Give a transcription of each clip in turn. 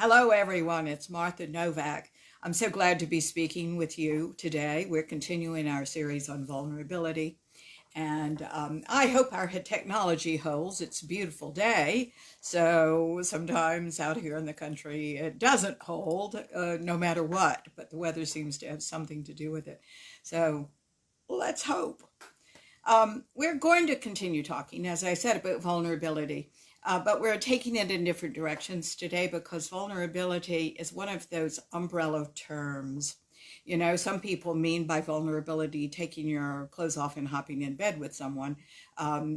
Hello, everyone. It's Martha Novak. I'm so glad to be speaking with you today. We're continuing our series on vulnerability, and I hope our technology holds. It's a beautiful day, so sometimes out here in the country it doesn't hold, no matter what, but the weather seems to have something to do with it. So let's hope. We're going to continue talking, as I said, about vulnerability, but we're taking it in different directions today because vulnerability is one of those umbrella terms. You know, some people mean by vulnerability taking your clothes off and hopping in bed with someone.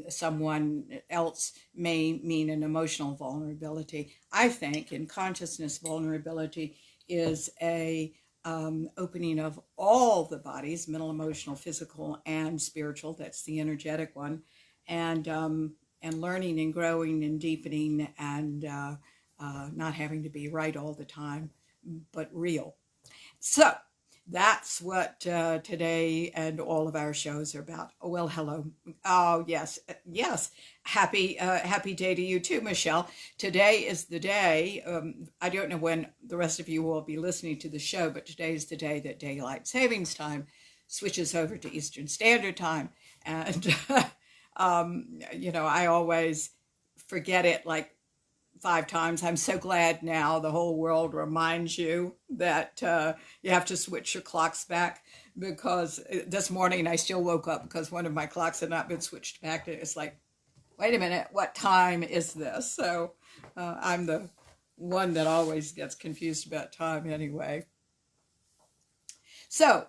Someone else may mean an emotional vulnerability. I think in consciousness, vulnerability is a opening of all the bodies, mental, emotional, physical, and spiritual. That's the energetic one, and learning and growing and deepening and not having to be right all the time, but real. So that's what today and all of our shows are about. Oh, well, hello. Oh, yes, yes. Happy day to you too, Michelle. Today is the day. I don't know when the rest of you will be listening to the show, but today is the day that daylight savings time switches over to Eastern Standard Time, and I always forget it like 5 times. I'm so glad now the whole world reminds you that you have to switch your clocks back, because this morning I still woke up because one of my clocks had not been switched back. It's like, wait a minute, what time is this? So I'm the one that always gets confused about time anyway. So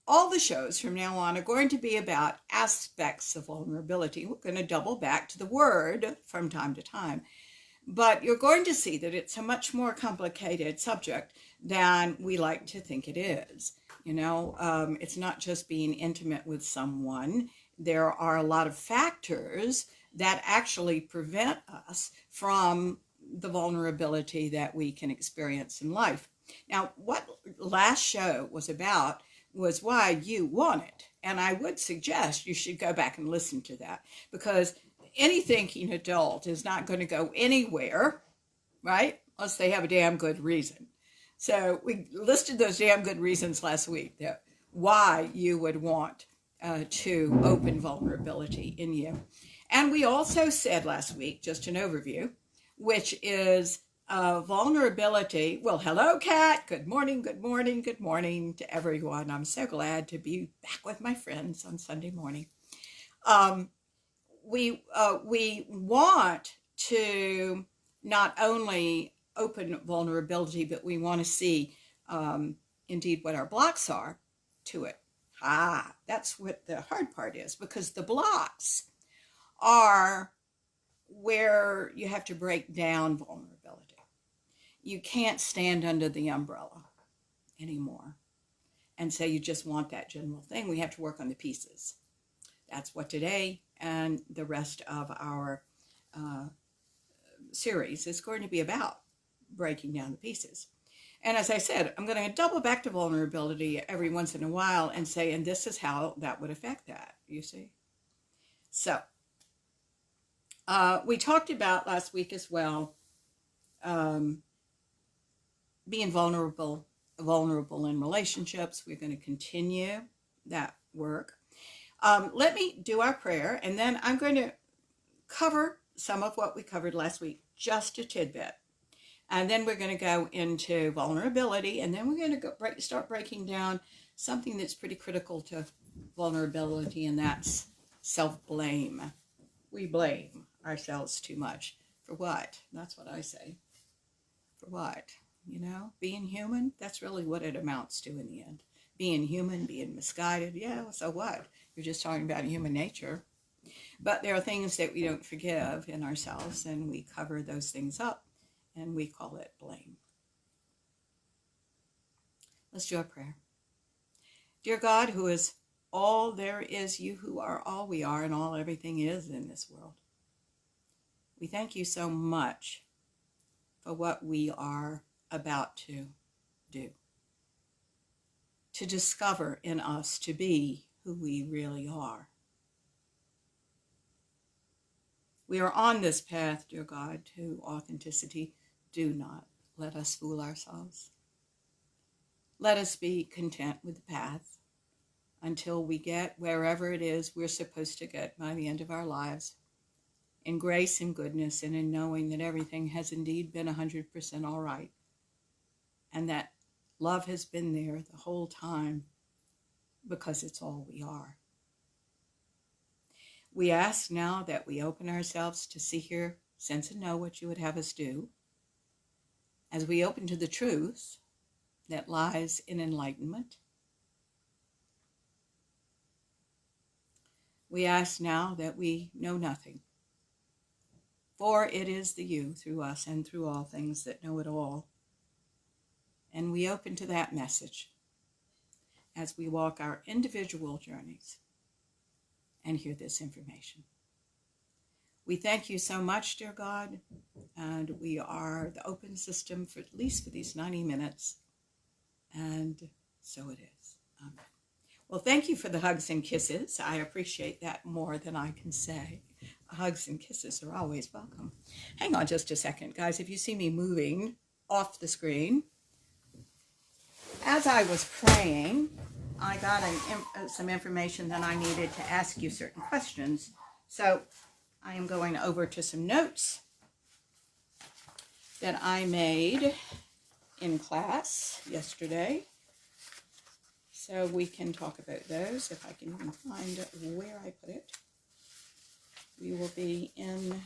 all the shows from now on are going to be about aspects of vulnerability. We're going to double back to the word from time to time. But you're going to see that it's a much more complicated subject than we like to think it is. It's not just being intimate with someone. There are a lot of factors that actually prevent us from the vulnerability that we can experience in life. Now, what last show was about was why you want it. And I would suggest you should go back and listen to that, because any thinking adult is not going to go anywhere, right? Unless they have a damn good reason. So we listed those damn good reasons last week, that why you would want to open vulnerability in you. And we also said last week, just an overview, which is vulnerability. Well, hello, Kat. Good morning, good morning, good morning to everyone. I'm so glad to be back with my friends on Sunday morning. We want to not only open vulnerability, but we want to see indeed what our blocks are to it. That's what the hard part is, because the blocks are where you have to break down vulnerability. You can't stand under the umbrella anymore and say you just want that general thing. We have to work on the pieces. That's what today and the rest of our series is going to be about, breaking down the pieces. And as I said, I'm going to double back to vulnerability every once in a while and say, and this is how that would affect that, you see. So we talked about last week as well, being vulnerable in relationships. We're going to continue that work. Let me do our prayer, and then I'm going to cover some of what we covered last week, just a tidbit. And then we're going to go into vulnerability, and then we're going to start breaking down something that's pretty critical to vulnerability, and that's self-blame. We blame ourselves too much. For what? That's what I say. For what? Being human, that's really what it amounts to in the end. Being human, being misguided, yeah, so what? You're just talking about human nature. But there are things that we don't forgive in ourselves, and we cover those things up, and we call it blame. Let's do a prayer. Dear God, who is all there is, you who are all we are and all everything is in this world, we thank you so much for what we are about to do, to discover in us to be who we really are. We are on this path, dear God, to authenticity. Do not let us fool ourselves. Let us be content with the path until we get wherever it is we're supposed to get by the end of our lives, in grace and goodness, and in knowing that everything has indeed been 100% all right, and that love has been there the whole time because it's all we are. We ask now that we open ourselves to see, hear, sense, and know what you would have us do, as we open to the truth that lies in enlightenment. We ask now that we know nothing, for it is the you through us and through all things that know it all. And we open to that message as we walk our individual journeys and hear this information. We thank you so much, dear God, and we are the open system for at least for these 90 minutes, and so it is. Amen. Well, thank you for the hugs and kisses. I appreciate that more than I can say. Hugs and kisses are always welcome. Hang on just a second, guys. If you see me moving off the screen, as I was praying, I got some information that I needed to ask you certain questions. So I am going over to some notes that I made in class yesterday, so we can talk about those. If I can even find where I put it, we will be in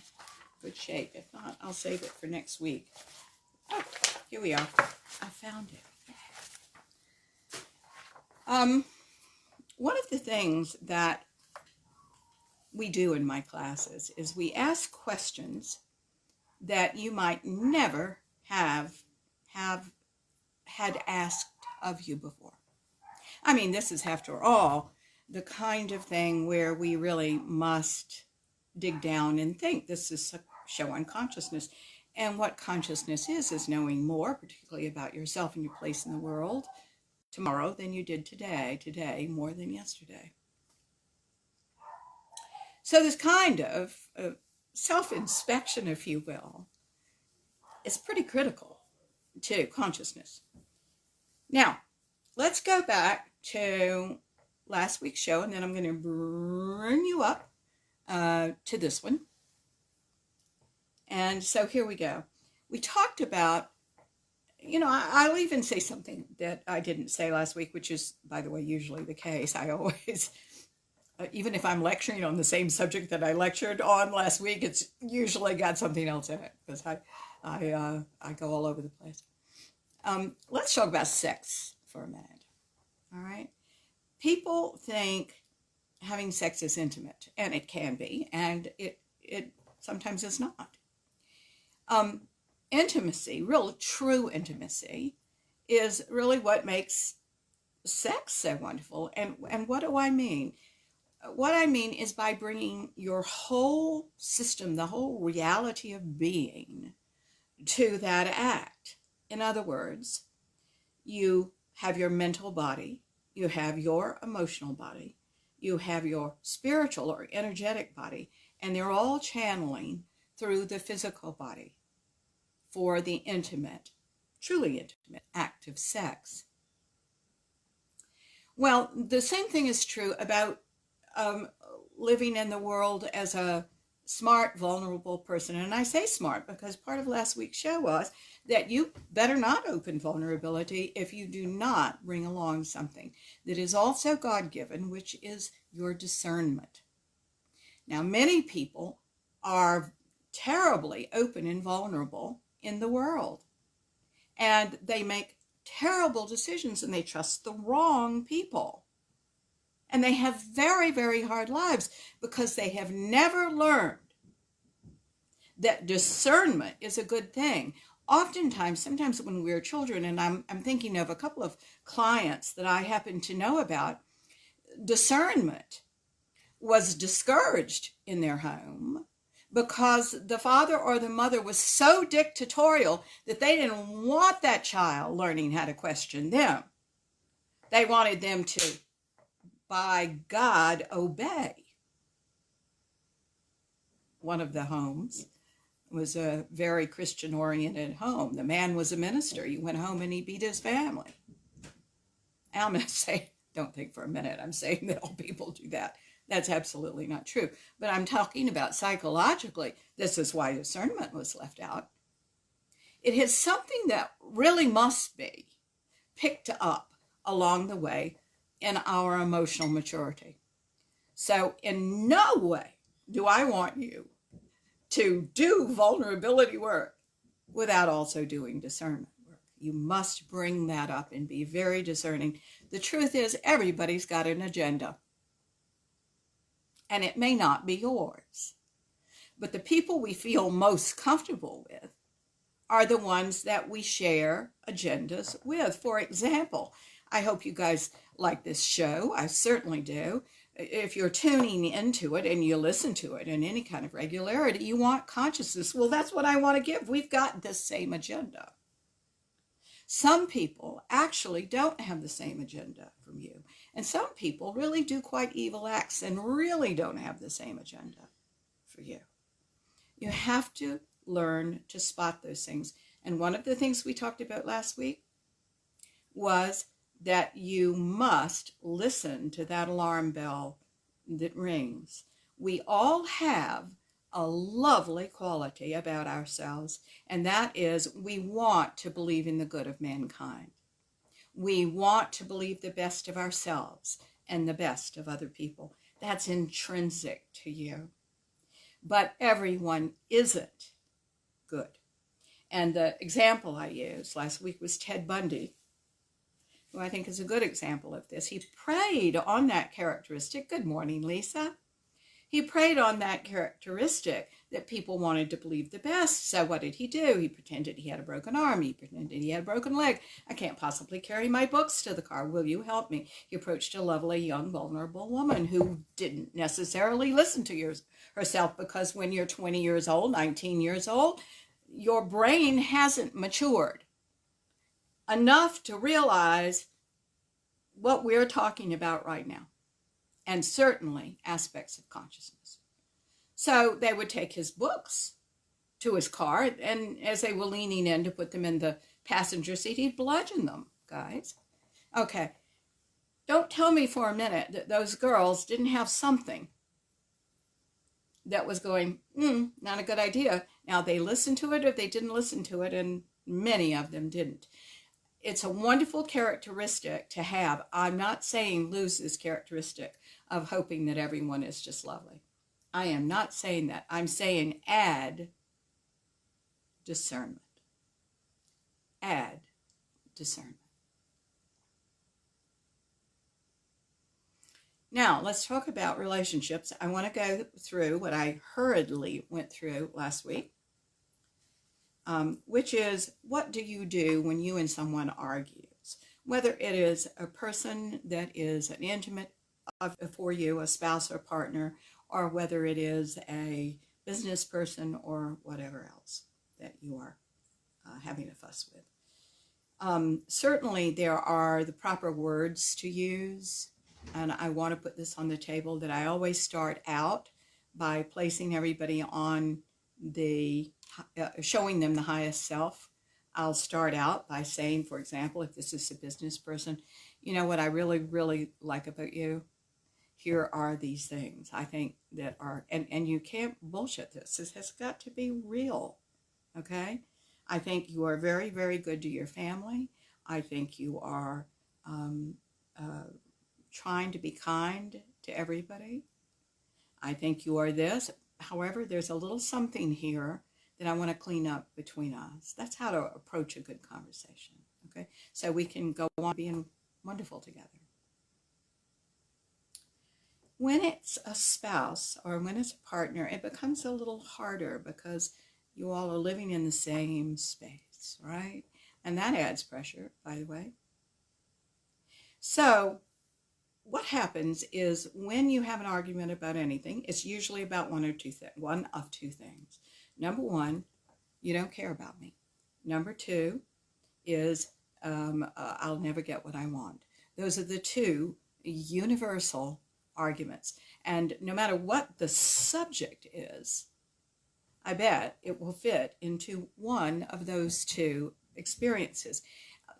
good shape. If not, I'll save it for next week. Oh, here we are. I found it. One of the things that we do in my classes is we ask questions that you might never have had asked of you before. I mean, this is, after all, the kind of thing where we really must dig down and think. This is a show on consciousness. And what consciousness is knowing more, particularly about yourself and your place in the world, tomorrow than you did today more than yesterday. So this kind of self-inspection, if you will, is pretty critical to consciousness. Now, let's go back to last week's show, and then I'm going to bring you up to this one. And so here we go. We talked about, I'll even say something that I didn't say last week, which is, by the way, usually the case. I always, even if I'm lecturing on the same subject that I lectured on last week, it's usually got something else in it, because I go all over the place. Let's talk about sex for a minute. All right. People think having sex is intimate, and it can be, and it sometimes is not. Intimacy, real true intimacy, is really what makes sex so wonderful. And what do I mean? What I mean is by bringing your whole system, the whole reality of being, to that act. In other words, you have your mental body, you have your emotional body, you have your spiritual or energetic body, and they're all channeling through the physical body for the intimate, truly intimate act of sex. Well, the same thing is true about living in the world as a smart, vulnerable person. And I say smart because part of last week's show was that you better not open vulnerability if you do not bring along something that is also God-given, which is your discernment. Now, many people are terribly open and vulnerable in the world, and they make terrible decisions, and they trust the wrong people. And they have very, very hard lives because they have never learned that discernment is a good thing. Oftentimes, sometimes when we were children, and I'm thinking of a couple of clients that I happen to know about, discernment was discouraged in their home because the father or the mother was so dictatorial that they didn't want that child learning how to question them. They wanted them to, by God, obey. One of the homes was a very Christian-oriented home. The man was a minister. You went home and he beat his family. I'm going to say, don't think for a minute I'm saying that all people do that. That's absolutely not true. But I'm talking about psychologically. This is why discernment was left out. It is something that really must be picked up along the way in our emotional maturity. So in no way do I want you to do vulnerability work without also doing discernment work. You must bring that up and be very discerning. The truth is, everybody's got an agenda, and it may not be yours. But the people we feel most comfortable with are the ones that we share agendas with. For example, I hope you guys like this show. I certainly do. If you're tuning into it and you listen to it in any kind of regularity, you want consciousness. Well, that's what I want to give. We've got the same agenda. Some people actually don't have the same agenda from you. And some people really do quite evil acts and really don't have the same agenda for you. You have to learn to spot those things. And one of the things we talked about last week was that you must listen to that alarm bell that rings. We all have a lovely quality about ourselves, and that is we want to believe in the good of mankind. We want to believe the best of ourselves and the best of other people. That's intrinsic to you. But everyone isn't good. And the example I used last week was Ted Bundy, who I think is a good example of this. He preyed on that characteristic. Good morning, Lisa. He preyed on that characteristic that people wanted to believe the best. So what did he do? He pretended he had a broken arm. He pretended he had a broken leg. I can't possibly carry my books to the car. Will you help me? He approached a lovely, young, vulnerable woman who didn't necessarily listen to herself, because when you're 20 years old, 19 years old, your brain hasn't matured enough to realize what we're talking about right now, and certainly aspects of consciousness. So they would take his books to his car, and as they were leaning in to put them in the passenger seat, he'd bludgeon them, guys. Okay, don't tell me for a minute that those girls didn't have something that was going, not a good idea. Now, they listened to it or they didn't listen to it, and many of them didn't. It's a wonderful characteristic to have. I'm not saying lose this characteristic of hoping that everyone is just lovely. I am not saying that. I'm saying add discernment. Add discernment. Now, let's talk about relationships. I want to go through what I hurriedly went through last week, which is, what do you do when you and someone argues? Whether it is a person that is an intimate for you, a spouse or partner, or whether it is a business person or whatever else that you are having a fuss with. Certainly there are the proper words to use, and I want to put this on the table, that I always start out by placing everybody on the, showing them the highest self. I'll start out by saying, for example, if this is a business person, you know what I really, really like about you? Here are these things I think that are, and you can't bullshit this. This has got to be real, okay? I think you are very, very good to your family. I think you are trying to be kind to everybody. I think you are this. However, there's a little something here that I want to clean up between us. That's how to approach a good conversation, okay? So we can go on being wonderful together. When it's a spouse or when it's a partner, it becomes a little harder because you all are living in the same space, right? And that adds pressure, by the way. So what happens is when you have an argument about anything, it's usually about one of two things. Number one, you don't care about me. Number two is I'll never get what I want. Those are the two universal arguments. And no matter what the subject is, I bet it will fit into one of those two experiences.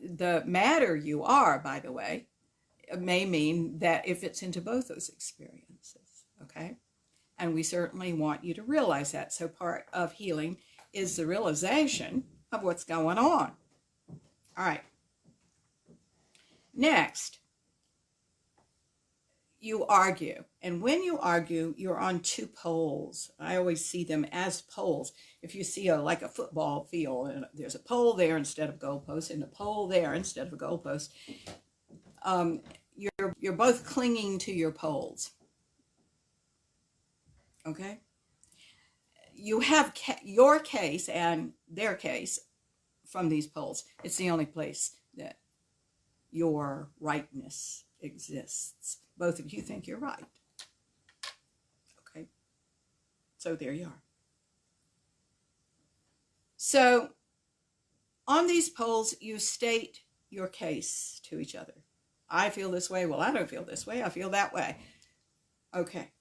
The madder you are, by the way, may mean that it fits into both those experiences, okay? And we certainly want you to realize that. So part of healing is the realization of what's going on. All right. Next, you argue. And when you argue, you're on two poles. I always see them as poles. If you see like a football field, and there's a pole there instead of a goalpost, and a pole there instead of a goalpost, you're both clinging to your poles. Okay? You have your case and their case from these poles. It's the only place that your rightness exists. Both of you think you're right. Okay? So there you are. So on these poles, you state your case to each other. I feel this way. Well, I don't feel this way. I feel that way. Okay.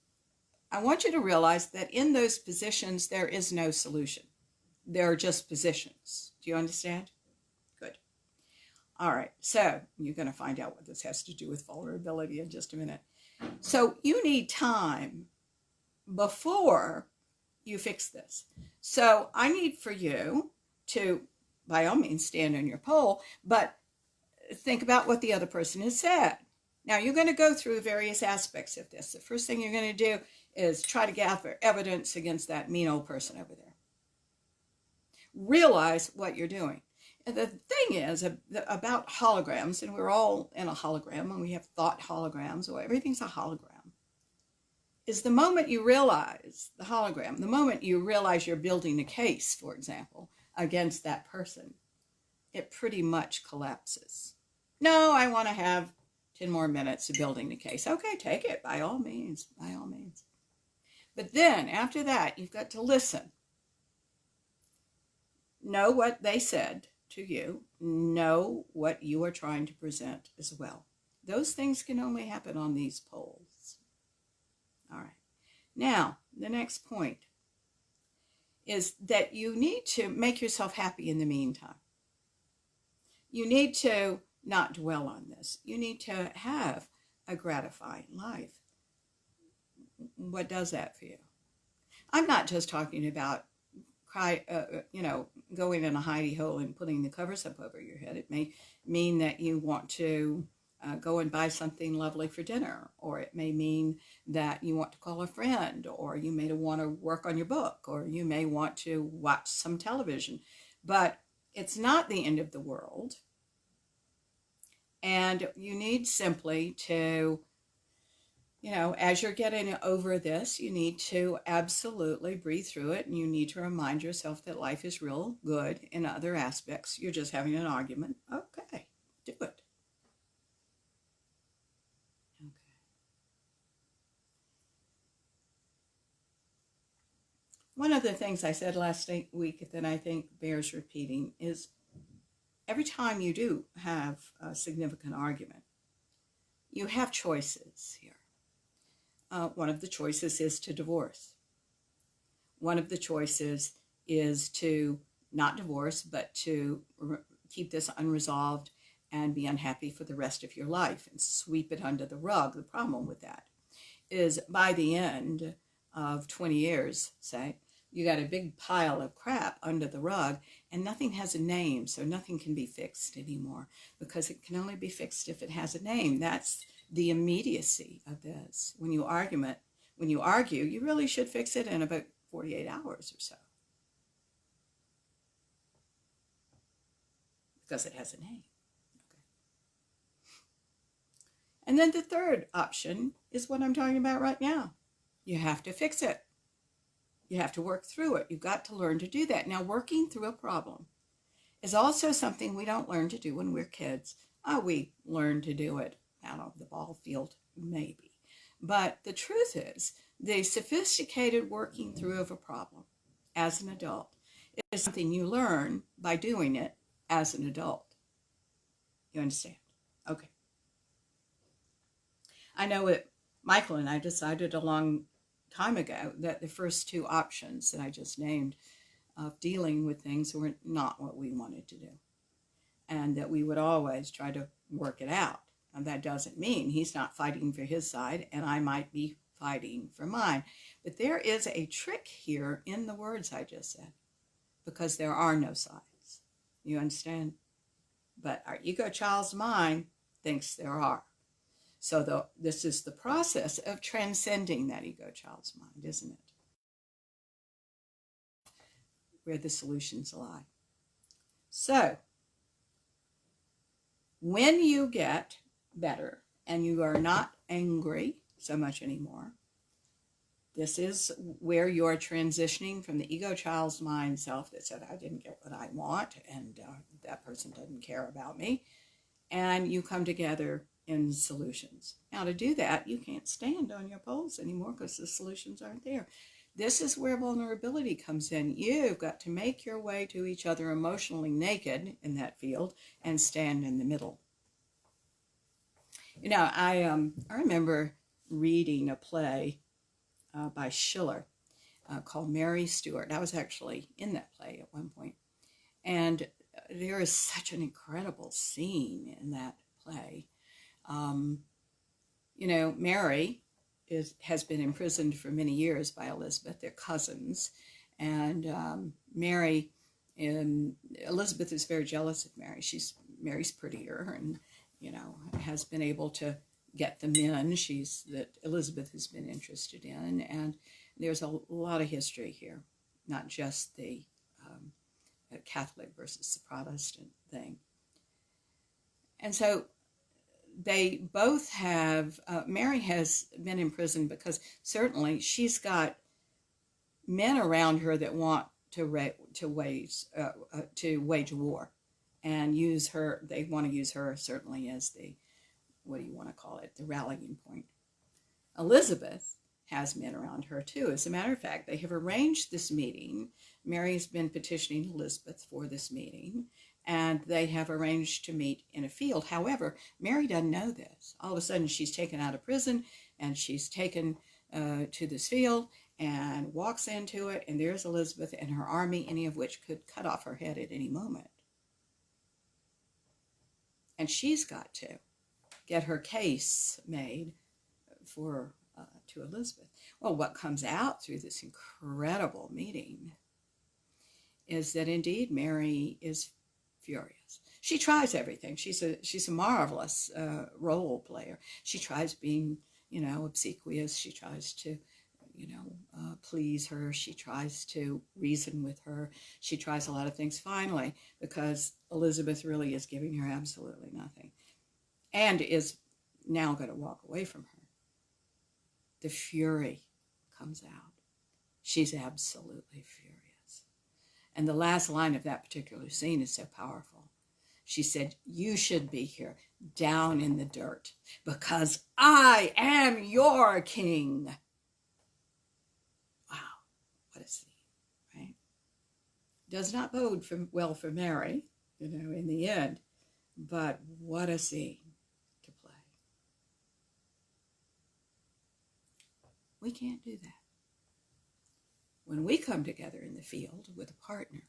I want you to realize that in those positions, there is no solution. There are just positions. Do you understand? Good. All right. So you're going to find out what this has to do with vulnerability in just a minute. So you need time before you fix this. So I need for you to, by all means, stand on your pole, but think about what the other person has said. Now, you're going to go through various aspects of this. The first thing you're going to do is try to gather evidence against that mean old person over there. Realize what you're doing. And the thing is about holograms, and we're all in a hologram, and we have thought holograms, or everything's a hologram, is the moment you realize the hologram, the moment you realize you're building a case, for example, against that person, it pretty much collapses. No, I want to have 10 more minutes of building the case. Okay, take it, by all means, by all means. But then, after that, you've got to listen. Know what they said to you. Know what you are trying to present as well. Those things can only happen on these poles. All right. Now, the next point is that you need to make yourself happy in the meantime. You need to not dwell on this. You need to have a gratifying life. What does that for you? I'm not just talking about going in a hidey hole and putting the covers up over your head. It may mean that you want to go and buy something lovely for dinner, or it may mean that you want to call a friend, or you may want to work on your book, or you may want to watch some television. But it's not the end of the world. And you need simply to, as you're getting over this, you need to absolutely breathe through it, and you need to remind yourself that life is real good in other aspects. You're just having an argument. Okay, do it. Okay. One of the things I said last week that I think bears repeating is every time you do have a significant argument, you have choices here. One of the choices is to divorce. One of the choices is to not divorce, but to keep this unresolved and be unhappy for the rest of your life and sweep it under the rug. The problem with that is by the end of 20 years, say, you got a big pile of crap under the rug and nothing has a name, so nothing can be fixed anymore because it can only be fixed if it has a name. That's the immediacy of this. When you argue, you really should fix it in about 48 hours or so because it has a name. Okay. And then the third option is what I'm talking about right now. You have to fix it. You have to work through it. You've got to learn to do that. Now, working through a problem is also something we don't learn to do when we're kids. We learn to do it out of the ball field, maybe. But the truth is, the sophisticated working through of a problem as an adult is something you learn by doing it as an adult. You understand? Okay. I know it. Michael and I decided along time ago that the first two options that I just named of dealing with things were not what we wanted to do, and that we would always try to work it out. And that doesn't mean he's not fighting for his side and I might be fighting for mine. But there is a trick here in the words I just said, because there are no sides. You understand? But our ego child's mind thinks there are. So this is the process of transcending that ego child's mind, isn't it? Where the solutions lie. So when you get better and you are not angry so much anymore, this is where you're transitioning from the ego child's mind self that said, I didn't get what I want, and that person doesn't care about me, and you come together in solutions. Now, to do that, you can't stand on your poles anymore because the solutions aren't there. This is where vulnerability comes in. You've got to make your way to each other emotionally naked in that field and stand in the middle. You know, I remember reading a play by Schiller called Mary Stuart. I was actually in that play at one point. And there is such an incredible scene in that play. You know, Mary has been imprisoned for many years by Elizabeth. They're cousins. And Elizabeth is very jealous of Mary. Mary's prettier and, you know, has been able to get the men that Elizabeth has been interested in. And there's a lot of history here, not just the Catholic versus the Protestant thing. And so they both have, Mary has been imprisoned because certainly she's got men around her that want to wage war and use her. They want to use her certainly as the, what do you want to call it, the rallying point. Elizabeth has men around her too. As a matter of fact, they have arranged this meeting. Mary's been petitioning Elizabeth for this meeting, and they have arranged to meet in a field. However, Mary doesn't know this. All of a sudden, she's taken out of prison, and she's taken to this field and walks into it, and there's Elizabeth and her army, any of which could cut off her head at any moment. And she's got to get her case made for to Elizabeth. Well, what comes out through this incredible meeting is that indeed Mary is furious. She tries everything. She's a marvelous role player. She tries being, you know, obsequious. She tries to, you know, please her. She tries to reason with her. She tries a lot of things. Finally, because Elizabeth really is giving her absolutely nothing and is now going to walk away from her, the fury comes out. She's absolutely furious. And the last line of that particular scene is so powerful. She said, "You should be here down in the dirt because I am your king." Wow, what a scene, right? Does not bode well for Mary, you know, in the end, but what a scene to play. We can't do that. When we come together in the field with a partner,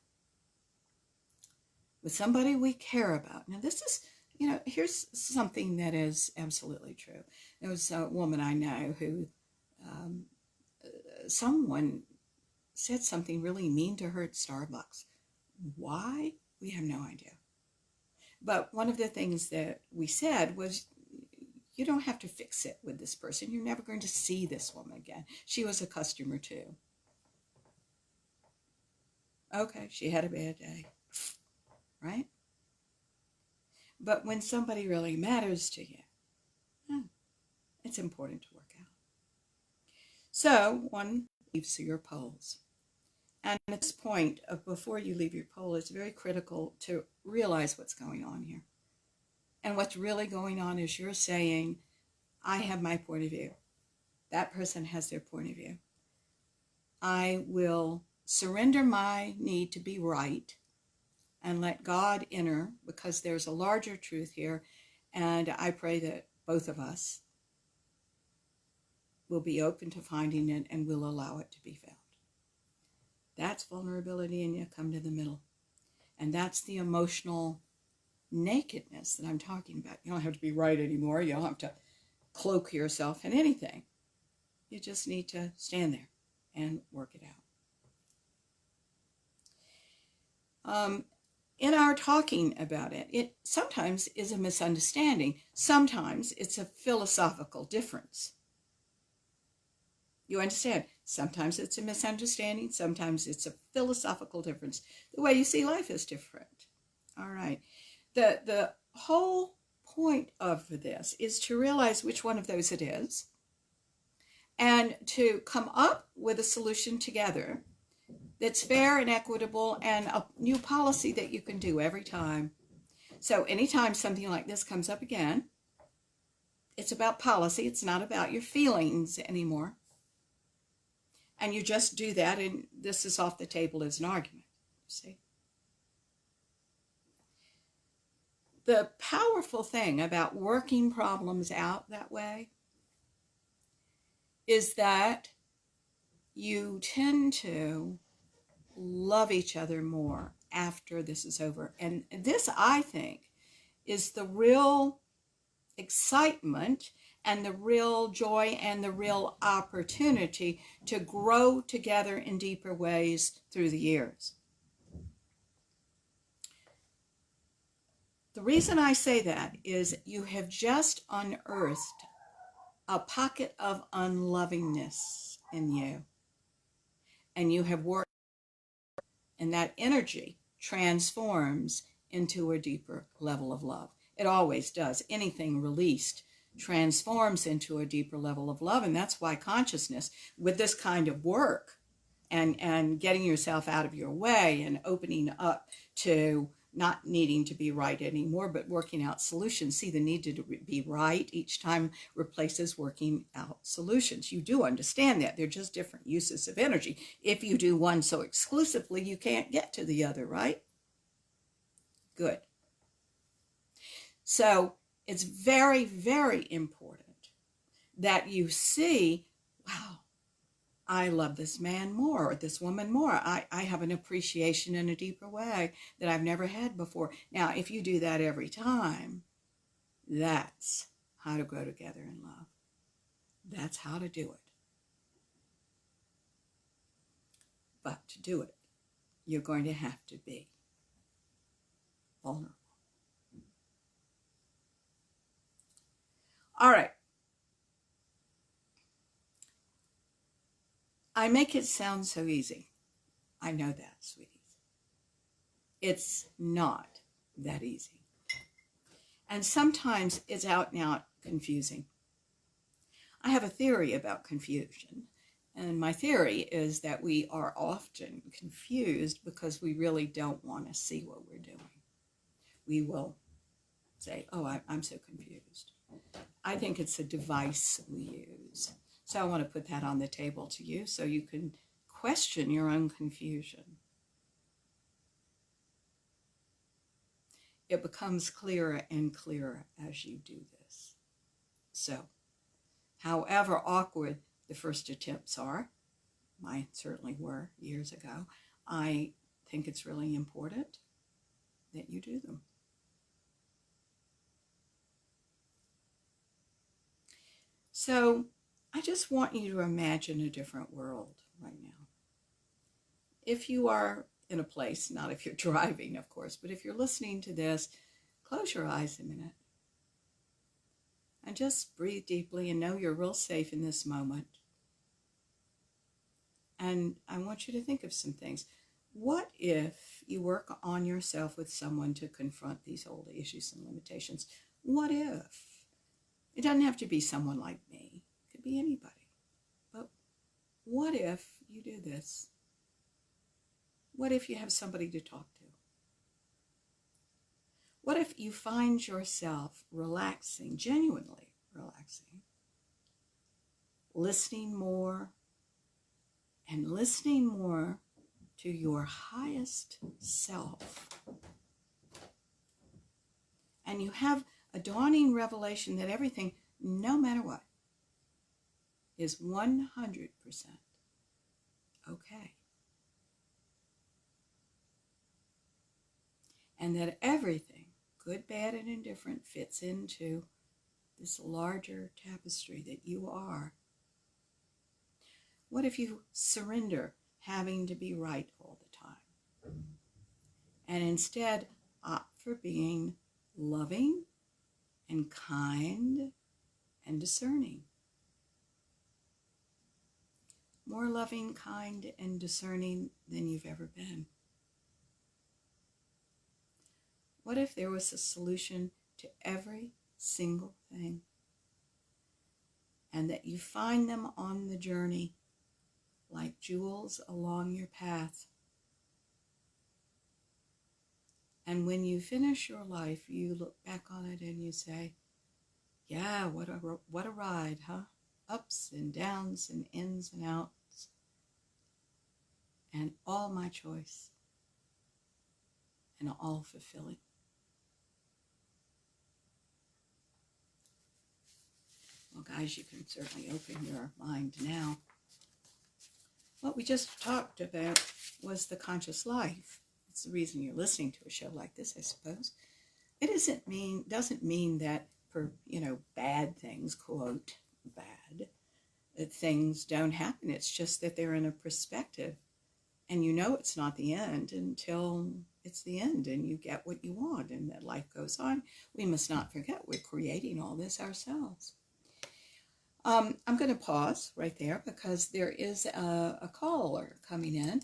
with somebody we care about. Now, this is, you know, here's something that is absolutely true. There was a woman I know who, someone said something really mean to her at Starbucks. Why? We have no idea. But one of the things that we said was, you don't have to fix it with this person. You're never going to see this woman again. She was a customer too. Okay, she had a bad day, right? But when somebody really matters to you, it's important to work out. So one leaves your poles. And at this point of before you leave your pole, it's very critical to realize what's going on here. And what's really going on is you're saying, I have my point of view. That person has their point of view. I will surrender my need to be right and let God enter, because there's a larger truth here. And I pray that both of us we'll be open to finding it and we'll allow it to be found. That's vulnerability, and you come to the middle. And that's the emotional nakedness that I'm talking about. You don't have to be right anymore. You don't have to cloak yourself in anything. You just need to stand there and work it out. In our talking about it, it sometimes is a misunderstanding. Sometimes it's a philosophical difference. You understand? Sometimes it's a misunderstanding. Sometimes it's a philosophical difference. The way you see life is different. All right. The whole point of this is to realize which one of those it is and to come up with a solution together that's fair and equitable and a new policy that you can do every time. So anytime something like this comes up again, it's about policy. It's not about your feelings anymore. And you just do that, and this is off the table as an argument, you see. The powerful thing about working problems out that way is that you tend to love each other more after this is over. And this, I think, is the real excitement and the real joy and the real opportunity to grow together in deeper ways through the years. The reason I say that is you have just unearthed a pocket of unlovingness in you. And you have worked, and that energy transforms into a deeper level of love. It always does. Anything released transforms into a deeper level of love. And that's why consciousness, with this kind of work and getting yourself out of your way and opening up to not needing to be right anymore, but working out solutions. See, the need to be right each time replaces working out solutions. You do understand that. They're just different uses of energy. If you do one so exclusively, you can't get to the other, right? Good. So it's very, very important that you see, wow, I love this man more or this woman more. I have an appreciation in a deeper way that I've never had before. Now, if you do that every time, that's how to grow together in love. That's how to do it. But to do it, you're going to have to be vulnerable. All right. I make it sound so easy. I know that, sweeties. It's not that easy. And sometimes it's out and out confusing. I have a theory about confusion. And my theory is that we are often confused because we really don't want to see what we're doing. We will say, oh, I'm so confused. I think it's a device we use. So I want to put that on the table to you so you can question your own confusion. It becomes clearer and clearer as you do this. So, however awkward the first attempts are, mine certainly were years ago, I think it's really important that you do them. So I just want you to imagine a different world right now. If you are in a place, not if you're driving, of course, but if you're listening to this, close your eyes a minute and just breathe deeply and know you're real safe in this moment. And I want you to think of some things. What if you work on yourself with someone to confront these old issues and limitations? What if? It doesn't have to be someone like me. It could be anybody. But what if you do this? What if you have somebody to talk to? What if you find yourself relaxing, genuinely relaxing, listening more and listening more to your highest self? And you have a dawning revelation that everything, no matter what, is 100% okay. And that everything, good, bad, and indifferent, fits into this larger tapestry that you are. What if you surrender having to be right all the time and instead opt for being loving and kind and discerning? More loving, kind, and discerning than you've ever been. What if there was a solution to every single thing, and that you find them on the journey like jewels along your path? And when you finish your life, you look back on it and you say, yeah, what a ride, huh? Ups and downs and ins and outs, and all my choice, and all fulfilling. Well, guys, you can certainly open your mind now. What we just talked about was the conscious life. It's the reason you're listening to a show like this, I suppose. It doesn't mean that for, bad things, quote, bad, that things don't happen. It's just that they're in a perspective. And it's not the end until it's the end and you get what you want and that life goes on. We must not forget we're creating all this ourselves. I'm going to pause right there because there is a caller coming in,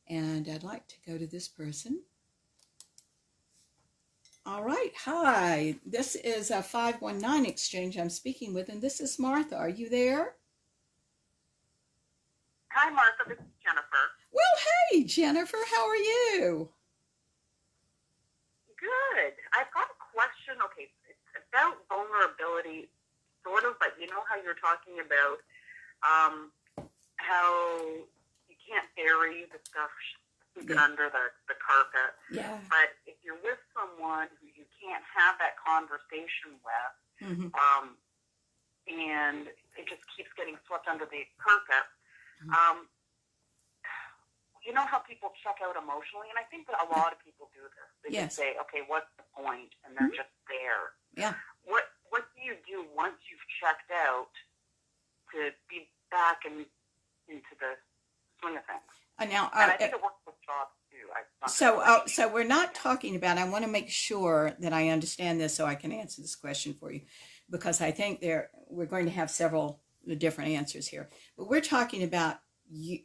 and I'd like to go to this person. All right. Hi. This is a 519 exchange I'm speaking with, and this is Martha. Are you there? Hi, Martha. This is Jennifer. Well, hey, Jennifer. How are you? Good. I've got a question. Okay, it's about vulnerability, sort of, but how you're talking about how you can't bury the stuff under the carpet. Yeah. But if you're with someone who you can't have that conversation with, Mm-hmm. And it just keeps getting swept under the carpet, you know how people check out emotionally? And I think that a lot of people do this. They just say, okay, what's the point? And they're just there. Yeah. What do you do once you've checked out to be back into the swing of things? And I think it works with jobs too. So we're not talking about, I want to make sure that I understand this so I can answer this question for you, because I think we're going to have several different answers here. But we're talking about you,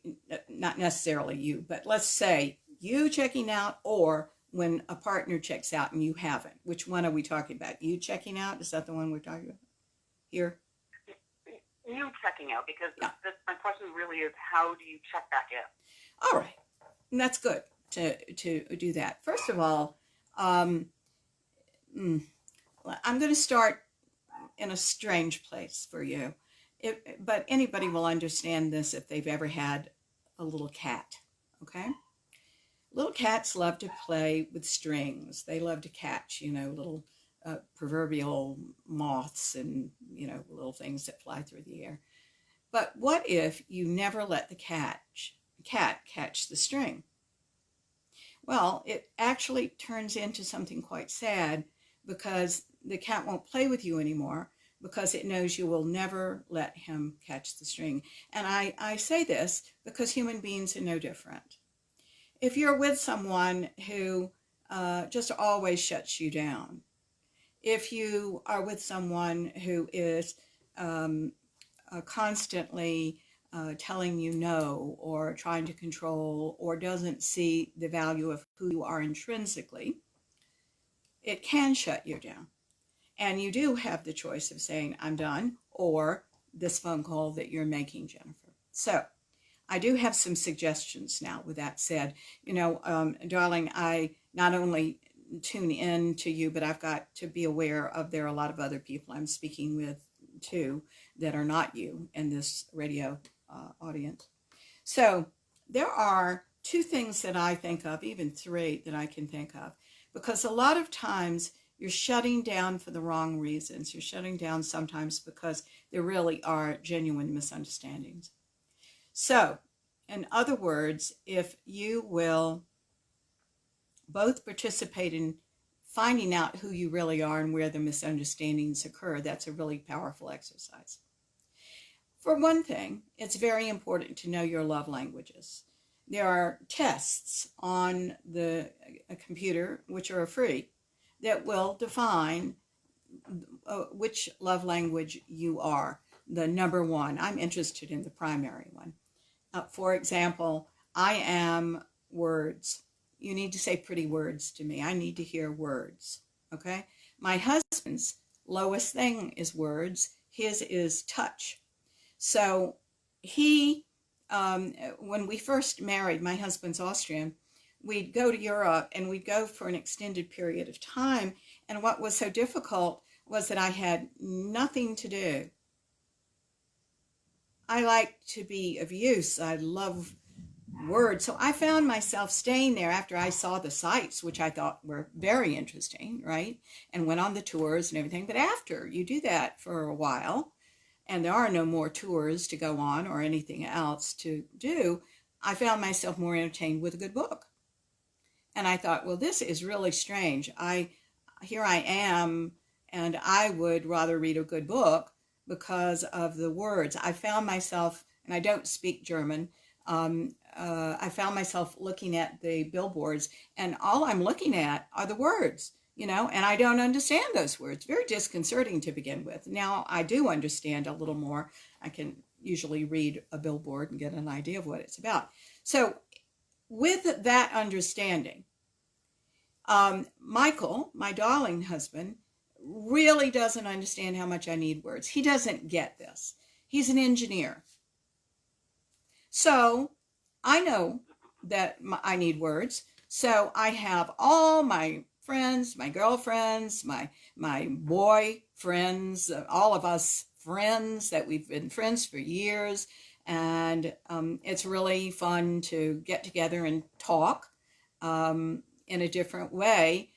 not necessarily you, but let's say you checking out, or when a partner checks out and you haven't. Which one are we talking about? You checking out? Is that the one we're talking about here? You checking out, because my question really is, how do you check back in? All right. And that's good to do that. First of all, I'm going to start in a strange place for you. But anybody will understand this if they've ever had a little cat, okay? Little cats love to play with strings. They love to catch, little proverbial moths and, little things that fly through the air. But what if you never let the cat catch the string? Well, it actually turns into something quite sad, because the cat won't play with you anymore, because it knows you will never let him catch the string. And I say this because human beings are no different. If you're with someone who just always shuts you down, if you are with someone who is constantly telling you no, or trying to control, or doesn't see the value of who you are intrinsically, it can shut you down. And you do have the choice of saying, I'm done, or this phone call that you're making, Jennifer. So I do have some suggestions now. With that said, darling, I not only tune in to you, but I've got to be aware of there are a lot of other people I'm speaking with too that are not you in this radio audience. So there are two things that I think of, even three that I can think of, because a lot of times you're shutting down for the wrong reasons. You're shutting down sometimes because there really are genuine misunderstandings. So, in other words, if you will both participate in finding out who you really are and where the misunderstandings occur, that's a really powerful exercise. For one thing, it's very important to know your love languages. There are tests on the computer, which are free, that will define which love language you are. The number one, I'm interested in the primary one. For example, I am words. You need to say pretty words to me. I need to hear words, okay? My husband's lowest thing is words. His is touch. So he, when we first married, my husband's Austrian, we'd go to Europe and we'd go for an extended period of time. And what was so difficult was that I had nothing to do. I like to be of use. I love words. So I found myself staying there after I saw the sites, which I thought were very interesting, right? And went on the tours and everything. But after you do that for a while, and there are no more tours to go on or anything else to do, I found myself more entertained with a good book. And I thought, well, this is really strange. Here I am, and I would rather read a good book because of the words. I found myself, and I don't speak German, I found myself looking at the billboards, and all I'm looking at are the words, and I don't understand those words. Very disconcerting to begin with. Now I do understand a little more. I can usually read a billboard and get an idea of what it's about. So with that understanding, Michael, my darling husband, really doesn't understand how much I need words. He doesn't get this. He's an engineer. So I know that I need words. So I have all my friends, my girlfriends, my boy friends, all of us friends that we've been friends for years. And it's really fun to get together and talk in a different way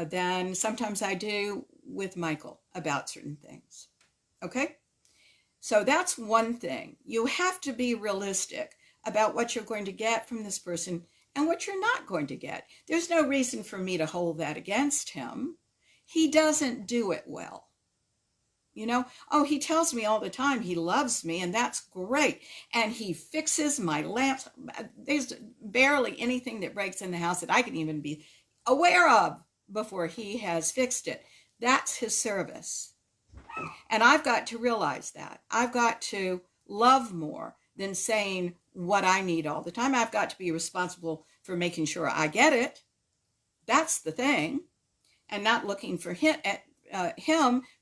than sometimes I do with Michael about certain things. Okay? So that's one thing. You have to be realistic about what you're going to get from this person and what you're not going to get. There's no reason for me to hold that against him. He doesn't do it well. He tells me all the time he loves me, and that's great. And he fixes my lamps. There's barely anything that breaks in the house that I can even be aware of before he has fixed it. That's his service. And I've got to realize that. I've got to love more than saying what I need all the time. I've got to be responsible for making sure I get it. That's the thing. And not looking for him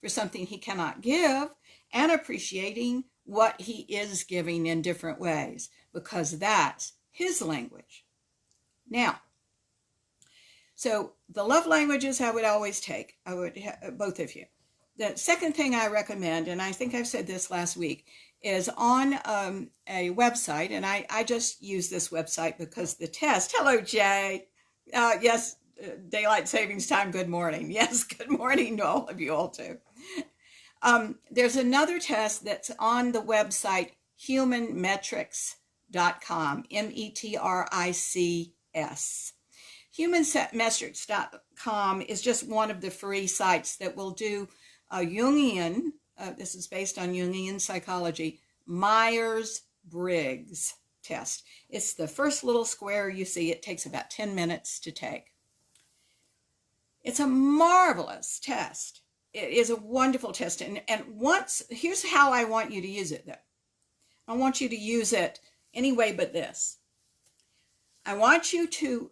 for something he cannot give, and appreciating what he is giving in different ways, because that's his language. Now, so the love languages I would always take. I would both of you. The second thing I recommend, and I think I've said this last week, is on a website, and I just use this website because the test. Hello, Jay. Yes, daylight savings time. Good morning. Yes, good morning to all of you all too. There's another test that's on the website humanmetrics.com. METRICS. Humanmetrics.com is just one of the free sites that will do a Jungian, this is based on Jungian psychology, Myers-Briggs test. It's the first little square you see. It takes about 10 minutes to take. It's a marvelous test. It is a wonderful test. And here's how I want you to use it, though. I want you to use it any way but this. I want you to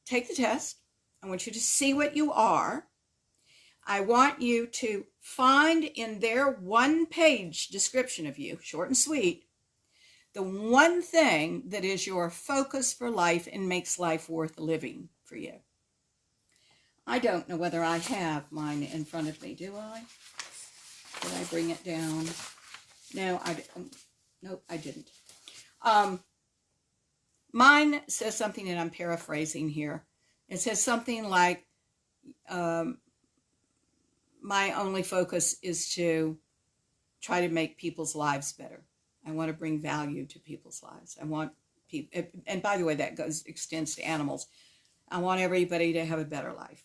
take the test. I want you to see what you are. I want you to find in their one-page description of you, short and sweet, the one thing that is your focus for life and makes life worth living for you. I don't know whether I have mine in front of me, do I? Did I bring it down? No, I didn't. Mine says something, and I'm paraphrasing here. It says something like, my only focus is to try to make people's lives better. I want to bring value to people's lives. I want people, and by the way, that extends to animals. I want everybody to have a better life.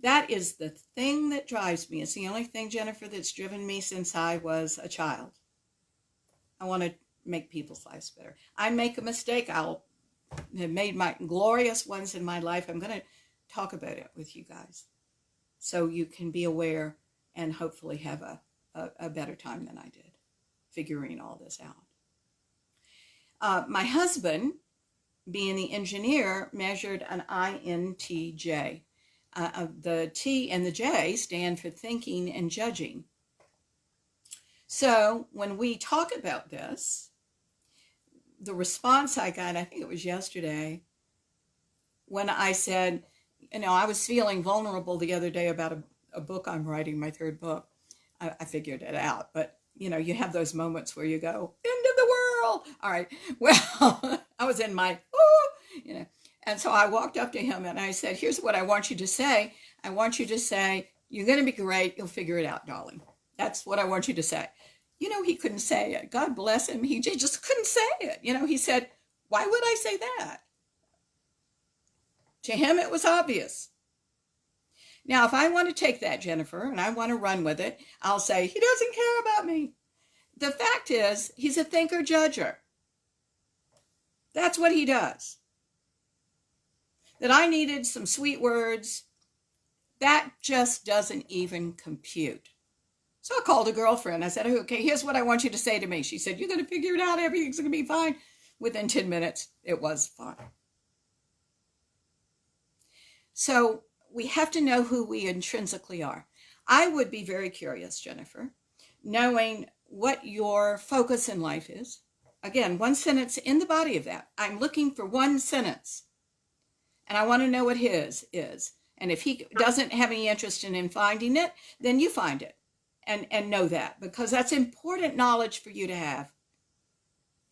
That is the thing that drives me. It's the only thing, Jennifer, that's driven me since I was a child. I want to make people's lives better. I make a mistake, I'll have made my glorious ones in my life. I'm going to talk about it with you guys so you can be aware and hopefully have a better time than I did figuring all this out. My husband, being the engineer, measured an INTJ. The T and the J stand for thinking and judging. So when we talk about this, the response I got, I think it was yesterday, when I said, I was feeling vulnerable the other day about a book I'm writing, my third book. I figured it out, but you have those moments where you go, end of the world. All right. Well, I was in my, and so I walked up to him and I said, here's what I want you to say. I want you to say, you're going to be great. You'll figure it out, darling. That's what I want you to say. He couldn't say it. God bless him. He just couldn't say it. He said, why would I say that? To him, it was obvious. Now, if I want to take that, Jennifer, and I want to run with it, I'll say, he doesn't care about me. The fact is, he's a thinker-judger. That's what he does. That I needed some sweet words, that just doesn't even compute. So I called a girlfriend. I said, okay, here's what I want you to say to me. She said, you're going to figure it out. Everything's going to be fine. Within 10 minutes, it was fine. So we have to know who we intrinsically are. I would be very curious, Jennifer, knowing what your focus in life is. Again, one sentence in the body of that. I'm looking for one sentence. And I want to know what his is. And if he doesn't have any interest in finding it, then you find it. And know that, because that's important knowledge for you to have.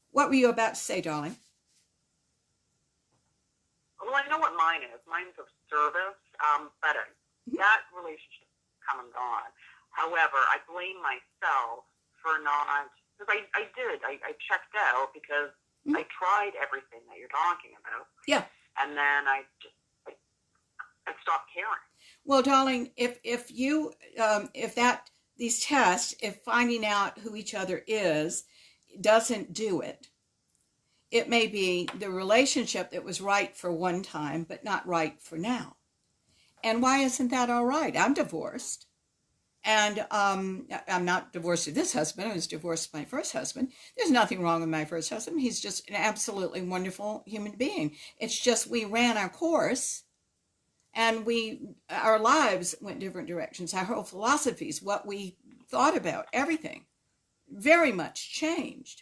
What were you about to say, darling? Well, I know what mine is. Mine's of service, but that relationship has come and gone. However, I blame myself for not, because I checked out because I tried everything that you're talking about. Yeah. And then I stopped caring. Well, darling, if these tests, if finding out who each other is doesn't do it, it may be the relationship that was right for one time, but not right for now. And why isn't that all right? I'm divorced. And I'm not divorced to this husband. I was divorced to my first husband. There's nothing wrong with my first husband. He's just an absolutely wonderful human being. It's just we ran our course. And our lives went different directions. Our whole philosophies, what we thought about, everything, very much changed.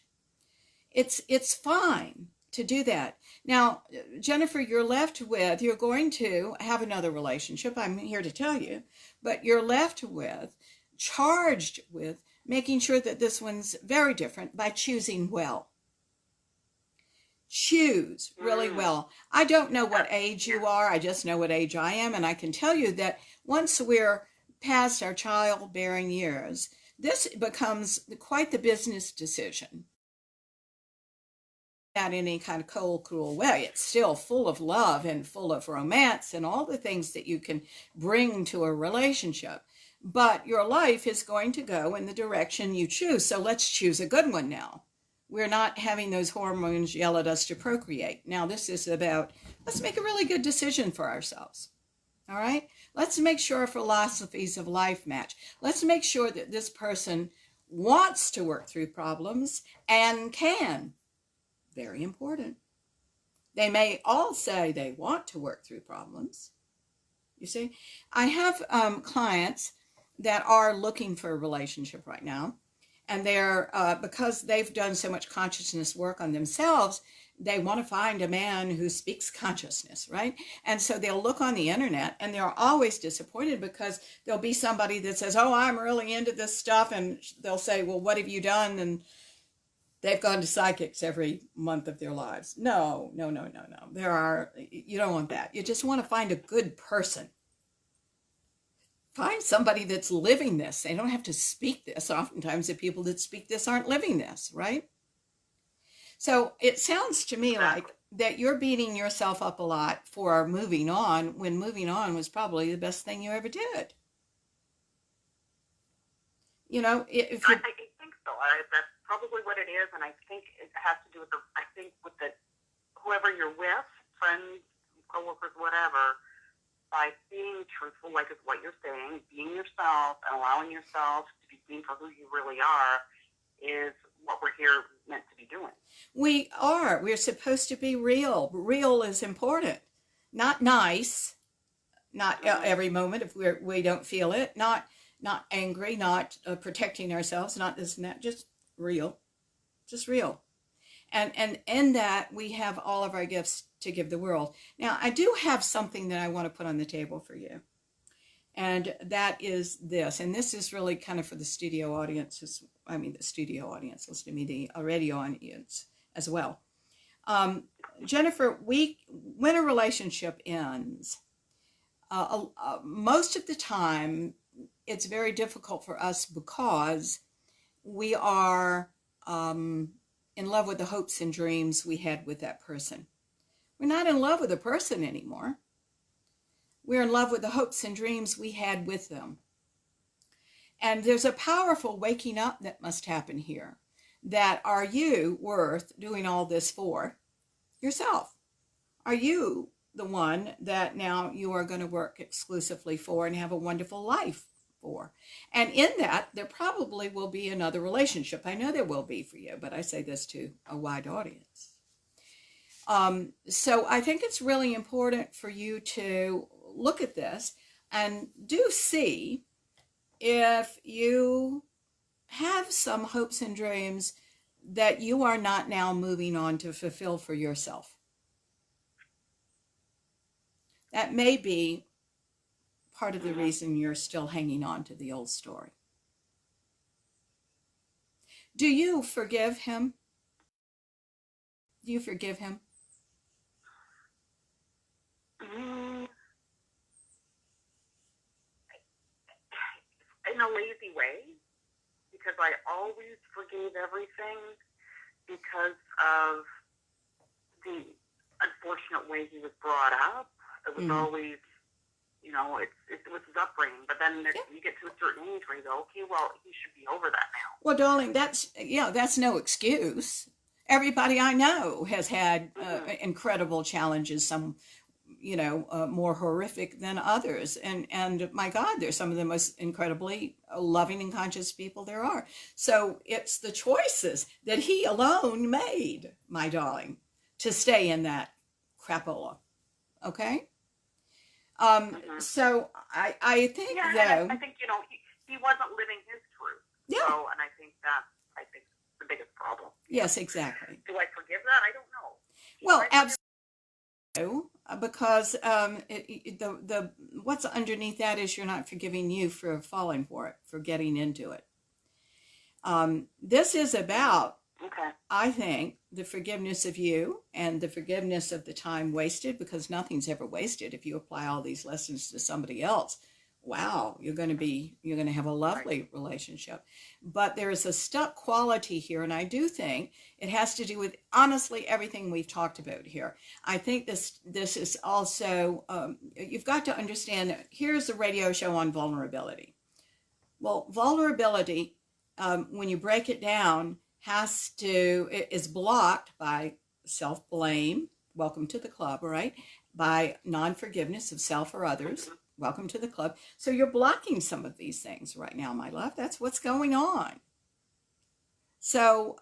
It's fine to do that. Now, Jennifer, you're going to have another relationship, I'm here to tell you, but you're charged with making sure that this one's very different by choosing well. Choose really well. I don't know what age you are. I just know what age I am. And I can tell you that once we're past our childbearing years, this becomes quite the business decision. Not in any kind of cold, cruel way. It's still full of love and full of romance and all the things that you can bring to a relationship. But your life is going to go in the direction you choose. So let's choose a good one now. We're not having those hormones yell at us to procreate. Now, this is about, let's make a really good decision for ourselves. All right? Let's make sure our philosophies of life match. Let's make sure that this person wants to work through problems and can. Very important. They may all say they want to work through problems. You see? I have clients that are looking for a relationship right now. And they're, because they've done so much consciousness work on themselves, they want to find a man who speaks consciousness, right? And so they'll look on the internet and they're always disappointed because there'll be somebody that says, oh, I'm really into this stuff. And they'll say, well, what have you done? And they've gone to psychics every month of their lives. No. You don't want that. You just want to find a good person. Find somebody that's living this. They don't have to speak this. Oftentimes the people that speak this aren't living this, right? So it sounds to me like Exactly. that you're beating yourself up a lot for moving on when moving on was probably the best thing you ever did. You know, if you, I think so. That's probably what it is, and I think it has to do with I think with the whoever you're with, friends, coworkers, whatever. By being truthful, like is what you're saying, being yourself and allowing yourself to be seen for who you really are, is what we're here meant to be doing. we're supposed to be real. Real is important, not nice, not Mm-hmm. every moment if we don't feel it, not angry, not protecting ourselves, not this and that, real, just real. And in that we have all of our gifts to give the world. Now I do have something that I want to put on the table for you, and that is this, and this is really kind of for the studio audiences. I mean, the studio audience, listen to me, the radio audience as well. um, Jennifer, when a relationship ends, most of the time it's very difficult for us because we are um, in love with the hopes and dreams we had with that person. We're not in love with the person anymore. We're in love with the hopes and dreams we had with them. And there's a powerful waking up that must happen here. That are you worth doing all this for yourself? Are you the one that now you are going to work exclusively for and have a wonderful life for? And in that, there probably will be another relationship. I know there will be for you, but I say this to a wide audience. So I think it's really important for you to look at this and do see if you have some hopes and dreams that you are not now moving on to fulfill for yourself. That may be part of the Mm-hmm. reason you're still hanging on to the old story. Do you forgive him? Do you forgive him? Mm, in a lazy way, because I always forgave everything because of the unfortunate way he was brought up. It was Mm-hmm. always, it was his upbringing. But then Yeah. you get to a certain age where you go, okay, well, he should be over that now. Well, darling, that's no excuse. Everybody I know has had Mm-hmm. incredible challenges. Some, more horrific than others. And my God, they're some of the most incredibly loving and conscious people there are. So it's the choices that he alone made, my darling, to stay in that crapola. Okay. Mm-hmm. So I think Yeah, and I though, think he wasn't living his truth. yeah, So, and I think the biggest problem. yes, exactly. Do I forgive that? I don't know. Should Well, I forgive? absolutely. Because the what's underneath that is you're not forgiving you for falling for it, for getting into it. This is about, Okay. I think, the forgiveness of you and the forgiveness of the time wasted, because nothing's ever wasted if you apply all these lessons to somebody else. Wow, you're going to have a Right. lovely relationship. But there is a stuck quality here, and I do think it has to do with honestly everything we've talked about here. I think this is also you've got to understand that here's a radio show on vulnerability. Well, vulnerability, when you break it down, is blocked by self blame. Welcome to the club, right? By non forgiveness of self or others. Mm-hmm. Welcome to the club. So you're blocking some of these things right now, my love. That's what's going on. So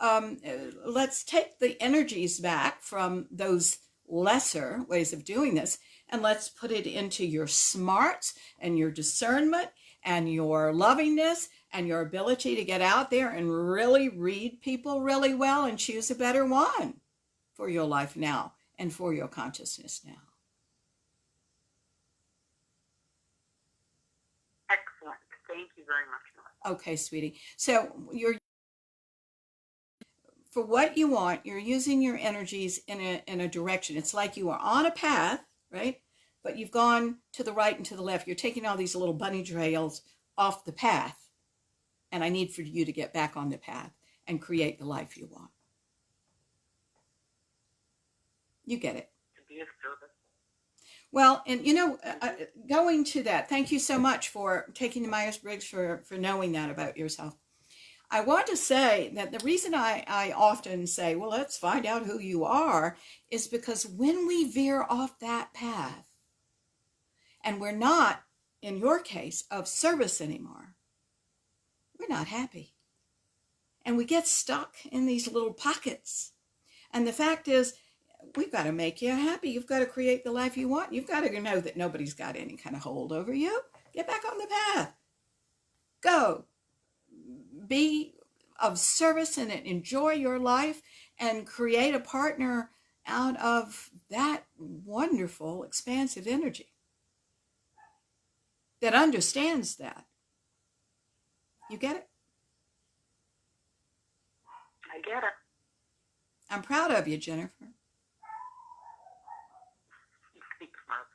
let's take the energies back from those lesser ways of doing this and let's put it into your smarts and your discernment and your lovingness and your ability to get out there and really read people really well and choose a better one for your life now and for your consciousness now. Excellent. Thank you very much, Melissa. Okay, sweetie. So you're for what you want, you're using your energies in a direction. It's like you are on a path, right? but you've gone to the right and to the left. You're taking all these little bunny trails off the path. And I need for you to get back on the path and create the life you want. You get it. To be of service. Well, and going to that, thank you so much for taking the Myers-Briggs for knowing that about yourself. I want to say that the reason I often say, well, let's find out who you are, is because when we veer off that path and we're not, in your case, of service anymore, we're not happy. And we get stuck in these little pockets. And the fact is, we've got to make you happy. You've got to create the life you want. You've got to know that nobody's got any kind of hold over you. Get back on the path. Go. Be of service and enjoy your life and create a partner out of that wonderful, expansive energy that understands that. You get it? I get it. I'm proud of you, Jennifer. Thanks, Martha.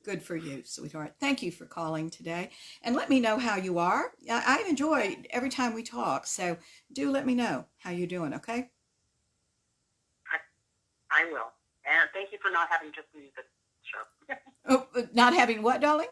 Good for you, sweetheart. Thank you for calling today. And let me know how you are. I've enjoyed every time we talk, so do let me know how you're doing, okay? I will. And thank you for not having just music show. Oh, not having what, darling?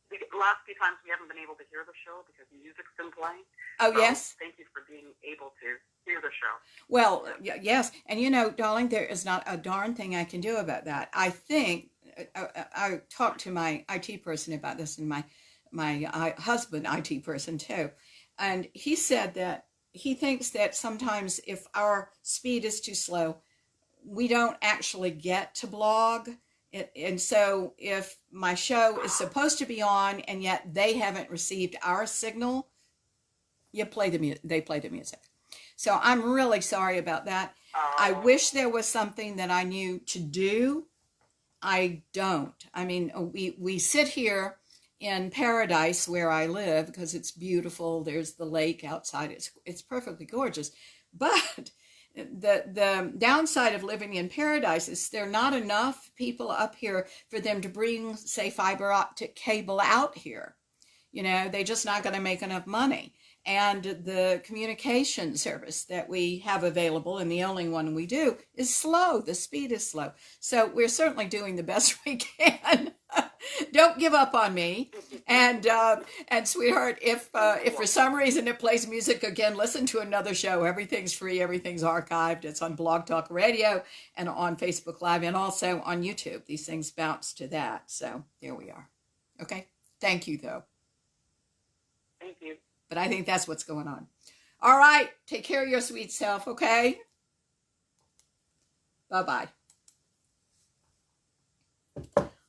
The last few times we haven't been able to hear the show because music's been playing. Oh, so yes. Thank you for being able to hear the show. Well, yes. And darling, there is not a darn thing I can do about that. I think I talked to my IT person about this, and my husband, IT person too. And he said that he thinks that sometimes if our speed is too slow, we don't actually get to blog. And so if my show is supposed to be on and yet they haven't received our signal, they play the music. So I'm really sorry about that. I wish there was something that I knew to do. I don't. I mean, we sit here in paradise where I live because it's beautiful. There's the lake outside. It's perfectly gorgeous. But the downside of living in paradise is there are not enough people up here for them to bring, say, fiber optic cable out here. They're just not going to make enough money. And the communication service that we have available, and the only one we do, is slow. The speed is slow. So we're certainly doing the best we can. Don't give up on me. And sweetheart, if for some reason it plays music again, listen to another show. Everything's free. Everything's archived. It's on Blog Talk Radio and on Facebook Live and also on YouTube. These things bounce to that. So there we are. Okay. Thank you, though. Thank you. But I think that's what's going on. All right. Take care of your sweet self, okay? Bye-bye.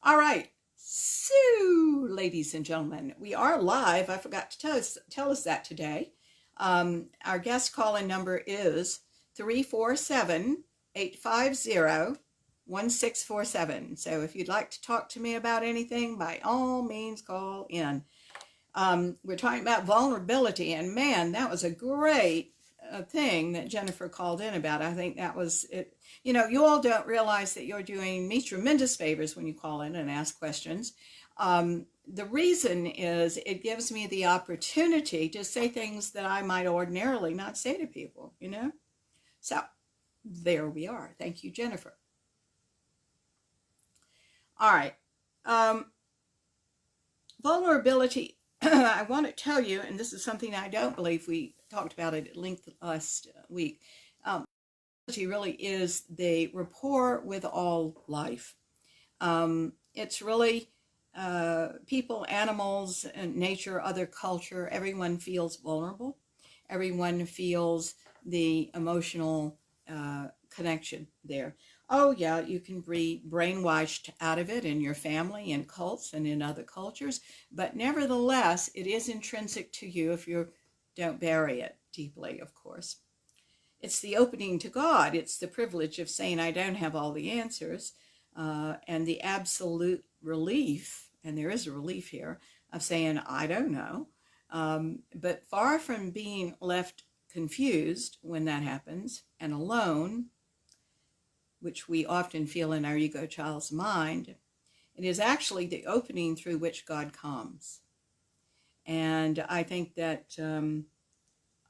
All right. So, ladies and gentlemen, we are live. I forgot to tell us that today. Our guest call-in number is 347-850-1647. So if you'd like to talk to me about anything, by all means, call in. We're talking about vulnerability, and man, that was a great thing that Jennifer called in about. I think that was it. You all don't realize that you're doing me tremendous favors when you call in and ask questions. The reason is it gives me the opportunity to say things that I might ordinarily not say to people, So there we are. Thank you, Jennifer. All right. Vulnerability. I want to tell you, and this is something I don't believe we talked about it at length last week. Vulnerability really is the rapport with all life. It's really people, animals, and nature, other culture. Everyone feels vulnerable. Everyone feels the emotional connection there. Oh, yeah, you can be brainwashed out of it in your family, in cults, and in other cultures. But nevertheless, it is intrinsic to you if you don't bury it deeply, of course. It's the opening to God. It's the privilege of saying, I don't have all the answers. And the absolute relief, and there is a relief here, of saying, I don't know. But far from being left confused when that happens and alone, which we often feel in our ego child's mind, it is actually the opening through which God comes. And I think that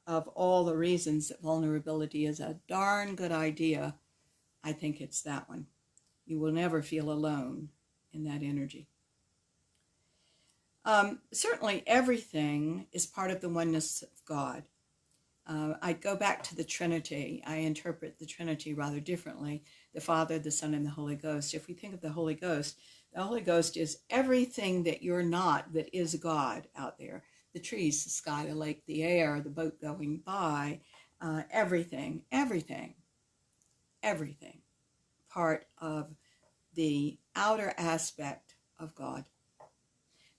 of all the reasons that vulnerability is a darn good idea, I think it's that one. You will never feel alone in that energy. Certainly everything is part of the oneness of God. I go back to the Trinity. I interpret the Trinity rather differently. The Father, the Son, and the Holy Ghost. If we think of the Holy Ghost is everything that you're not, that is God out there. The trees, the sky, the lake, the air, the boat going by, everything, part of the outer aspect of God.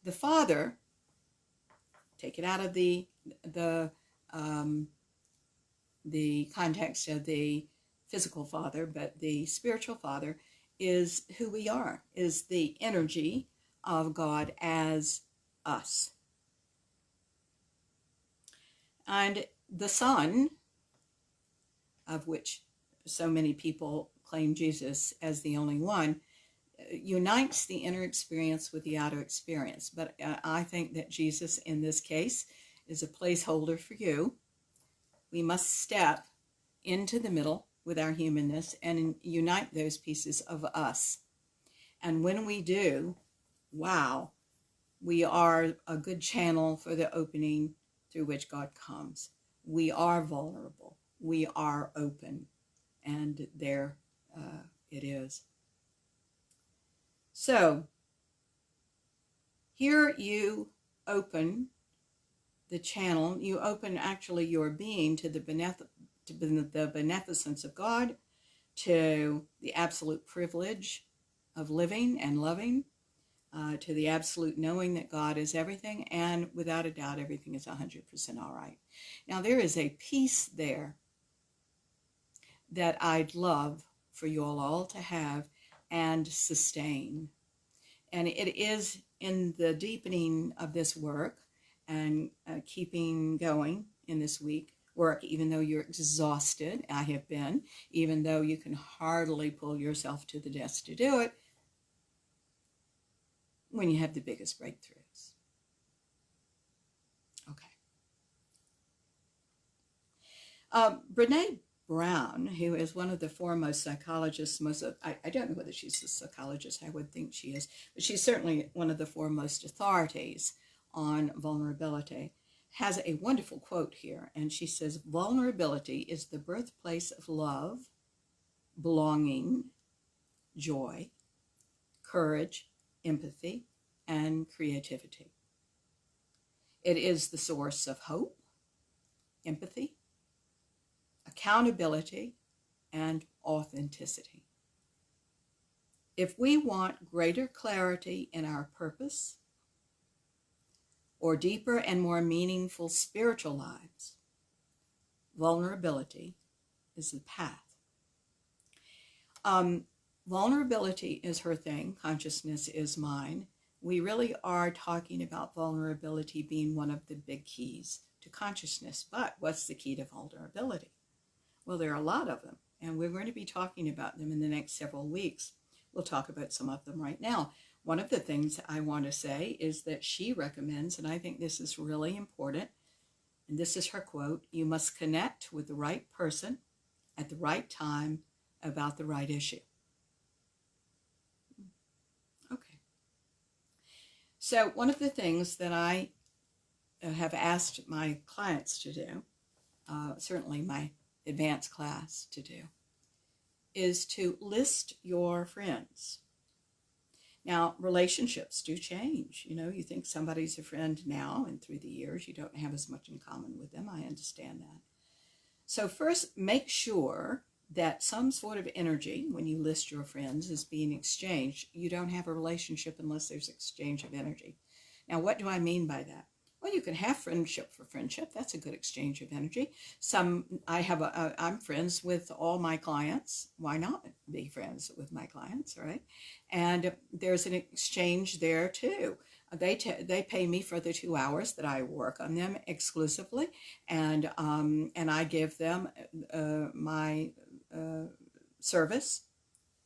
The Father, take it out of the context of the physical Father, but the spiritual Father is who we are, is the energy of God as us. And the Son, of which so many people claim Jesus as the only one, unites the inner experience with the outer experience. But I think that Jesus, in this case, is a placeholder for you. We must step into the middle with our humanness and unite those pieces of us. And when we do, wow, we are a good channel for the opening through which God comes. We are vulnerable. We are open. And there it is. So, here you open the channel. You open actually your being to the beneficence of God, to the absolute privilege of living and loving, to the absolute knowing that God is everything, and without a doubt, everything is 100% all right. Now, there is a peace there that I'd love for you all to have and sustain. And it is in the deepening of this work and keeping going in this work, even though you're exhausted, I have been, even though you can hardly pull yourself to the desk to do it, when you have the biggest breakthroughs. Okay. Brene Brown, who is one of the foremost psychologists, I don't know whether she's a psychologist, I would think she is, but she's certainly one of the foremost authorities on vulnerability, has a wonderful quote here, and she says, vulnerability is the birthplace of love, belonging, joy, courage, empathy, and creativity. It is the source of hope, empathy, accountability, and authenticity. If we want greater clarity in our purpose, or deeper and more meaningful spiritual lives, vulnerability is the path. Vulnerability is her thing. Consciousness is mine. We really are talking about vulnerability being one of the big keys to consciousness. But what's the key to vulnerability? Well, there are a lot of them, and we're going to be talking about them in the next several weeks. We'll talk about some of them right now. One of the things I want to say is that she recommends, and I think this is really important, and this is her quote, you must connect with the right person at the right time about the right issue. Okay. So one of the things that I have asked my clients to do, certainly my advanced class to do, is to list your friends. Now, relationships do change. You know, you think somebody's a friend now, and through the years you don't have as much in common with them. I understand that. So first, make sure that some sort of energy, when you list your friends, is being exchanged. You don't have a relationship unless there's exchange of energy. Now, what do I mean by that? Well, you can have friendship for friendship. That's a good exchange of energy. I'm friends with all my clients. Why not be friends with my clients, right? And there's an exchange there too. They pay me for the 2 hours that I work on them exclusively, and I give them my service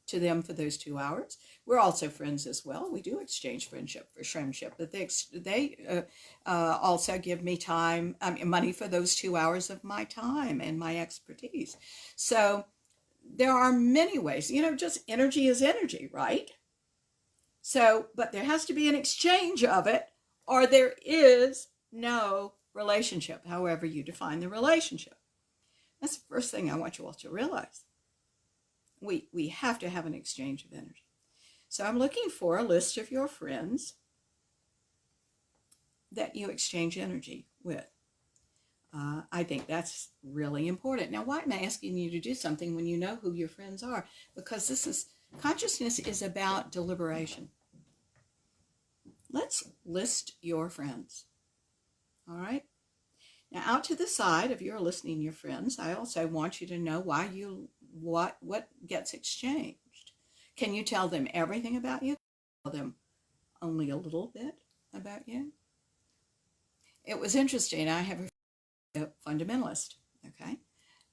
to them for those 2 hours. We're also friends as well. We do exchange friendship for friendship, but they also give me time, money for those 2 hours of my time and my expertise. So there are many ways, just energy is energy, right? So, but there has to be an exchange of it, or there is no relationship, however you define the relationship. That's the first thing I want you all to realize. We have to have an exchange of energy. So I'm looking for a list of your friends that you exchange energy with. I think that's really important. Now, why am I asking you to do something when you know who your friends are? Because consciousness is about deliberation. Let's list your friends. All right? Now, out to the side, if you're listening to your friends, I also want you to know what gets exchanged. Can you tell them everything about you? Tell them only a little bit about you? It was interesting. I have a fundamentalist, okay?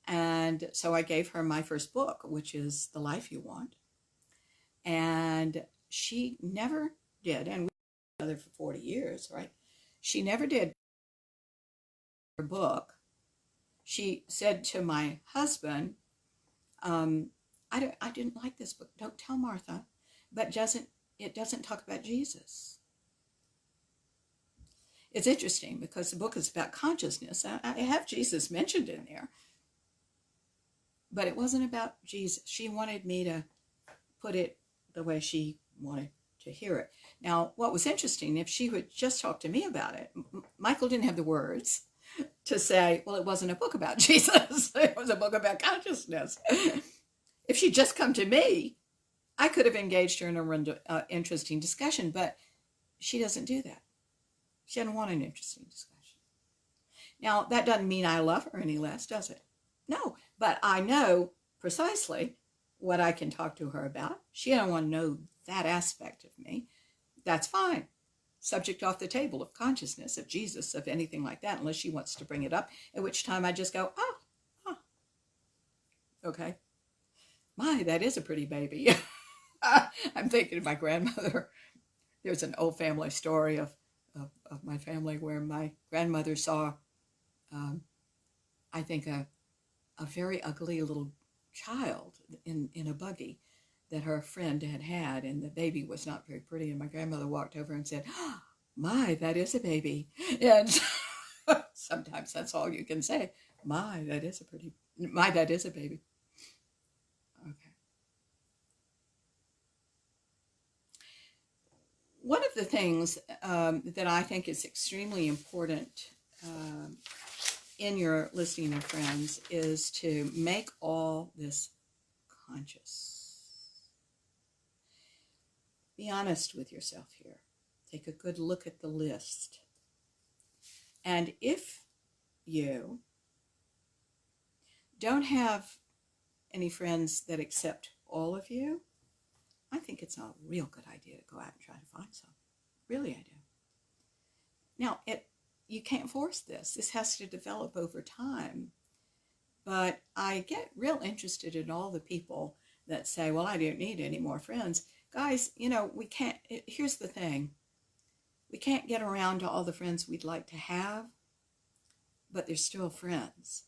And so I gave her my first book, which is The Life You Want. And she never did, and we were together for 40 years, right? She never did her book. She said to my husband, I didn't like this book. Don't tell Martha, but it doesn't talk about Jesus. It's interesting because the book is about consciousness. I have Jesus mentioned in there, but it wasn't about Jesus. She wanted me to put it the way she wanted to hear it. Now, what was interesting, if she would just talk to me about it, Michael didn't have the words to say, well, it wasn't a book about Jesus. It was a book about consciousness. If she'd just come to me, I could have engaged her in an interesting discussion, but she doesn't do that. She doesn't want an interesting discussion. Now, that doesn't mean I love her any less, does it? No, but I know precisely what I can talk to her about. She doesn't want to know that aspect of me. That's fine. Subject off the table of consciousness, of Jesus, of anything like that, unless she wants to bring it up, at which time I just go, oh. Okay. My, that is a pretty baby. I'm thinking of my grandmother. There's an old family story of my family where my grandmother saw, I think, a very ugly little child in a buggy that her friend had, and the baby was not very pretty. And my grandmother walked over and said, oh, my, that is a baby. And sometimes that's all you can say. My, that is a baby. Okay. One of the things that I think is extremely important in your listing of friends is to make all this conscious. Be honest with yourself here. Take a good look at the list. And if you don't have any friends that accept all of you, I think it's a real good idea to go out and try to find some. Really, I do. Now, you can't force this. This has to develop over time. But I get real interested in all the people that say, well, I don't need any more friends. Guys, we can't, here's the thing. We can't get around to all the friends we'd like to have, but they're still friends.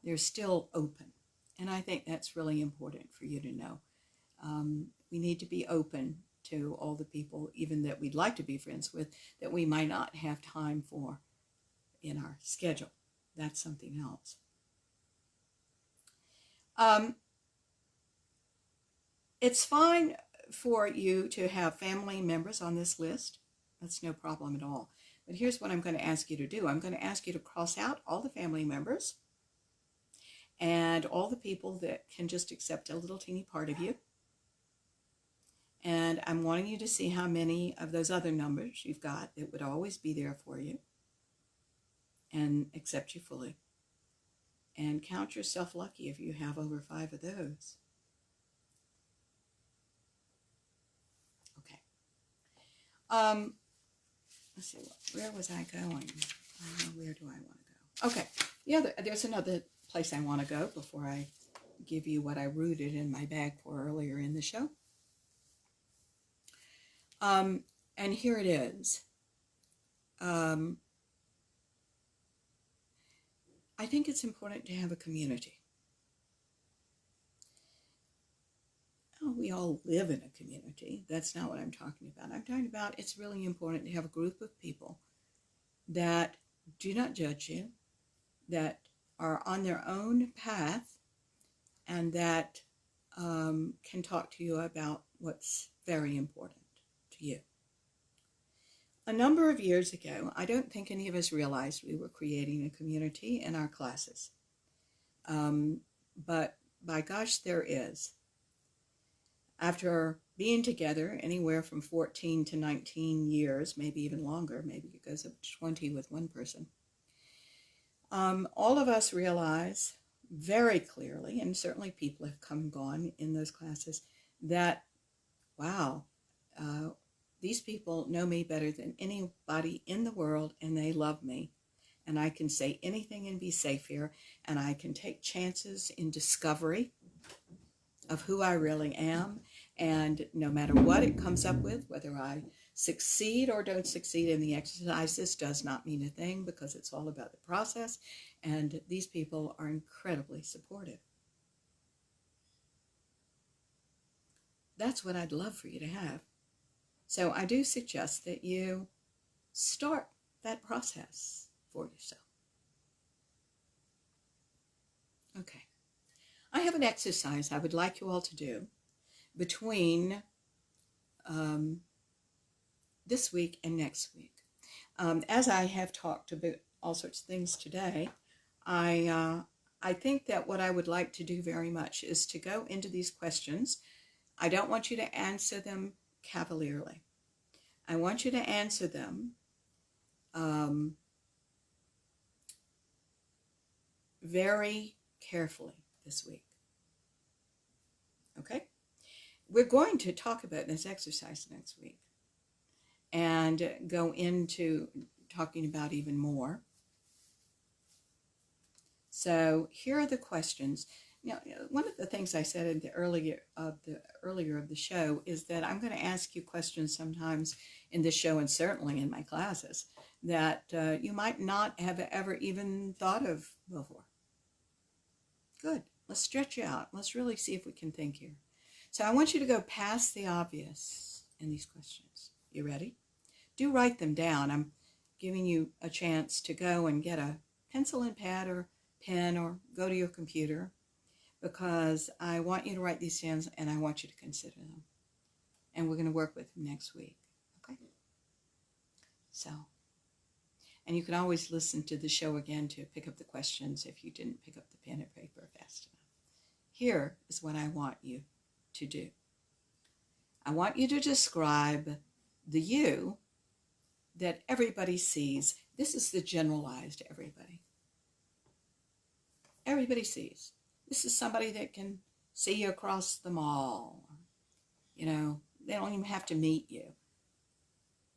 They're still open. And I think that's really important for you to know. We need to be open to all the people, even that we'd like to be friends with, that we might not have time for in our schedule. That's something else. It's fine for you to have family members on this list. That's no problem at all. But here's what I'm going to ask you to do. I'm going to ask you to cross out all the family members and all the people that can just accept a little teeny part of you. And I'm wanting you to see how many of those other numbers you've got that would always be there for you and accept you fully. And count yourself lucky if you have over 5 of those. Okay. Let's see, where was I going? Where do I want to go? Okay. Yeah, there's another place I want to go before I give you what I rooted in my bag for earlier in the show. And here it is. I think it's important to have a community. Oh, we all live in a community. That's not what I'm talking about. I'm talking about it's really important to have a group of people that do not judge you, that are on their own path, and that can talk to you about what's very important to you. A number of years ago, I don't think any of us realized we were creating a community in our classes. But by gosh, there is. After being together anywhere from 14 to 19 years, maybe even longer, maybe it goes up to 20 with one person, all of us realize very clearly, and certainly people have come and gone in those classes, that, wow, these people know me better than anybody in the world, and they love me. And I can say anything and be safe here, and I can take chances in discovery of who I really am. And no matter what it comes up with, whether I succeed or don't succeed in the exercises does not mean a thing, because it's all about the process. And these people are incredibly supportive. That's what I'd love for you to have. So I do suggest that you start that process for yourself. Okay. I have an exercise I would like you all to do between this week and next week. As I have talked about all sorts of things today, I think that what I would like to do very much is to go into these questions. I don't want you to answer them cavalierly. I want you to answer them very carefully this week. Okay? We're going to talk about this exercise next week and go into talking about even more. So here are the questions. Now, one of the things I said in the earlier of the show is that I'm going to ask you questions sometimes in this show, and certainly in my classes, that you might not have ever even thought of before. Good. Let's stretch you out. Let's really see if we can think here. So I want you to go past the obvious in these questions. You ready? Do write them down. I'm giving you a chance to go and get a pencil and pad or pen, or go to your computer, because I want you to write these down and I want you to consider them. And we're going to work with them next week. Okay? So, and you can always listen to the show again to pick up the questions if you didn't pick up the pen and paper fast enough. Here is what I want you to do. I want you to describe the you that everybody sees. This is the generalized everybody. Everybody sees. This is somebody that can see you across the mall. You know, they don't even have to meet you.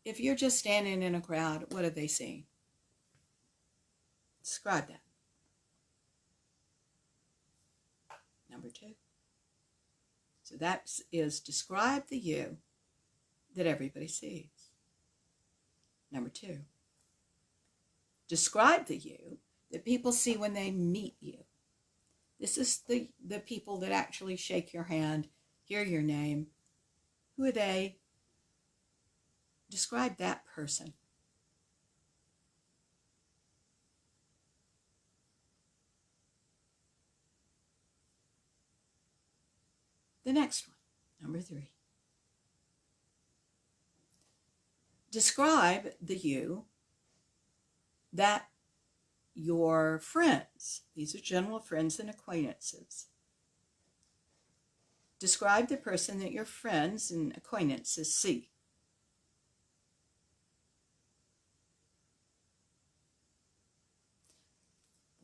If you're just standing in a crowd, what are they seeing? Describe that. Number 2. So that is describe the you that everybody sees. Number 2. Describe the you that people see when they meet you. This is the people that actually shake your hand, hear your name. Who are they? Describe that person. The next one, number 3. Describe the you that your friends, these are general friends and acquaintances. Describe the person that your friends and acquaintances see.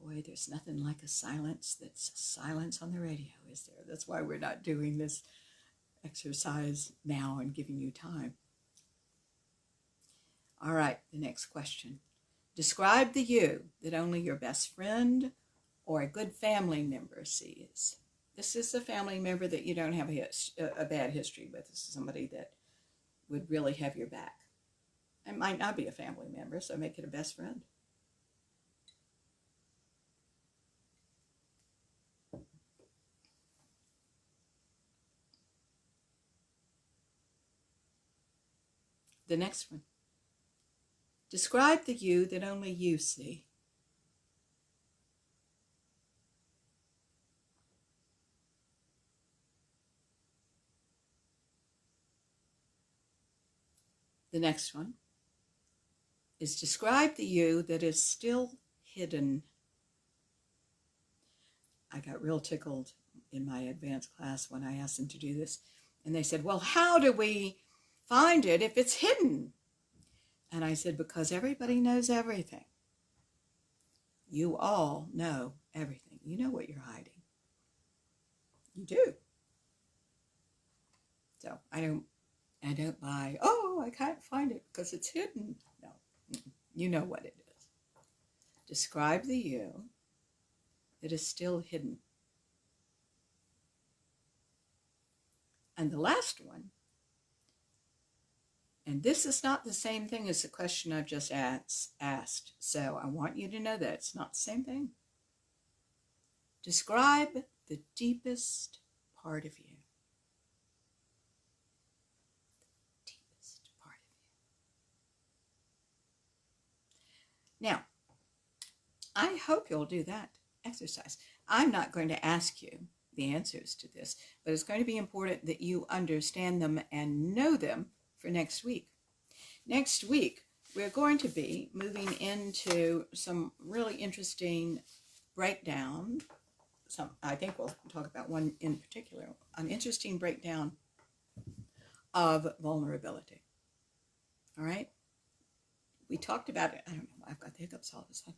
Boy, there's nothing like a silence that's silence on the radio, is there? That's why we're not doing this exercise now and giving you time. All right, the next question. Describe the you that only your best friend or a good family member sees. This is a family member that you don't have a bad history with. This is somebody that would really have your back. It might not be a family member, so make it a best friend. The next one. Describe the you that only you see. The next one is describe the you that is still hidden. I got real tickled in my advanced class when I asked them to do this. And they said, well, how do we find it if it's hidden? And I said, because everybody knows everything. You all know everything. You know what you're hiding. You do. So I don't buy, oh, I can't find it because it's hidden. No, you know what it is. Describe the you that is still hidden. And the last one, and this is not the same thing as the question I've just asked, so I want you to know that it's not the same thing. Describe the deepest part of you. The deepest part of you. Now, I hope you'll do that exercise. I'm not going to ask you the answers to this, but it's going to be important that you understand them and know them for next week. Next week, we're going to be moving into some really interesting breakdown. I think we'll talk about one in particular, an interesting breakdown of vulnerability. All right? We talked about it. I don't know. I've got the hiccups all of a sudden.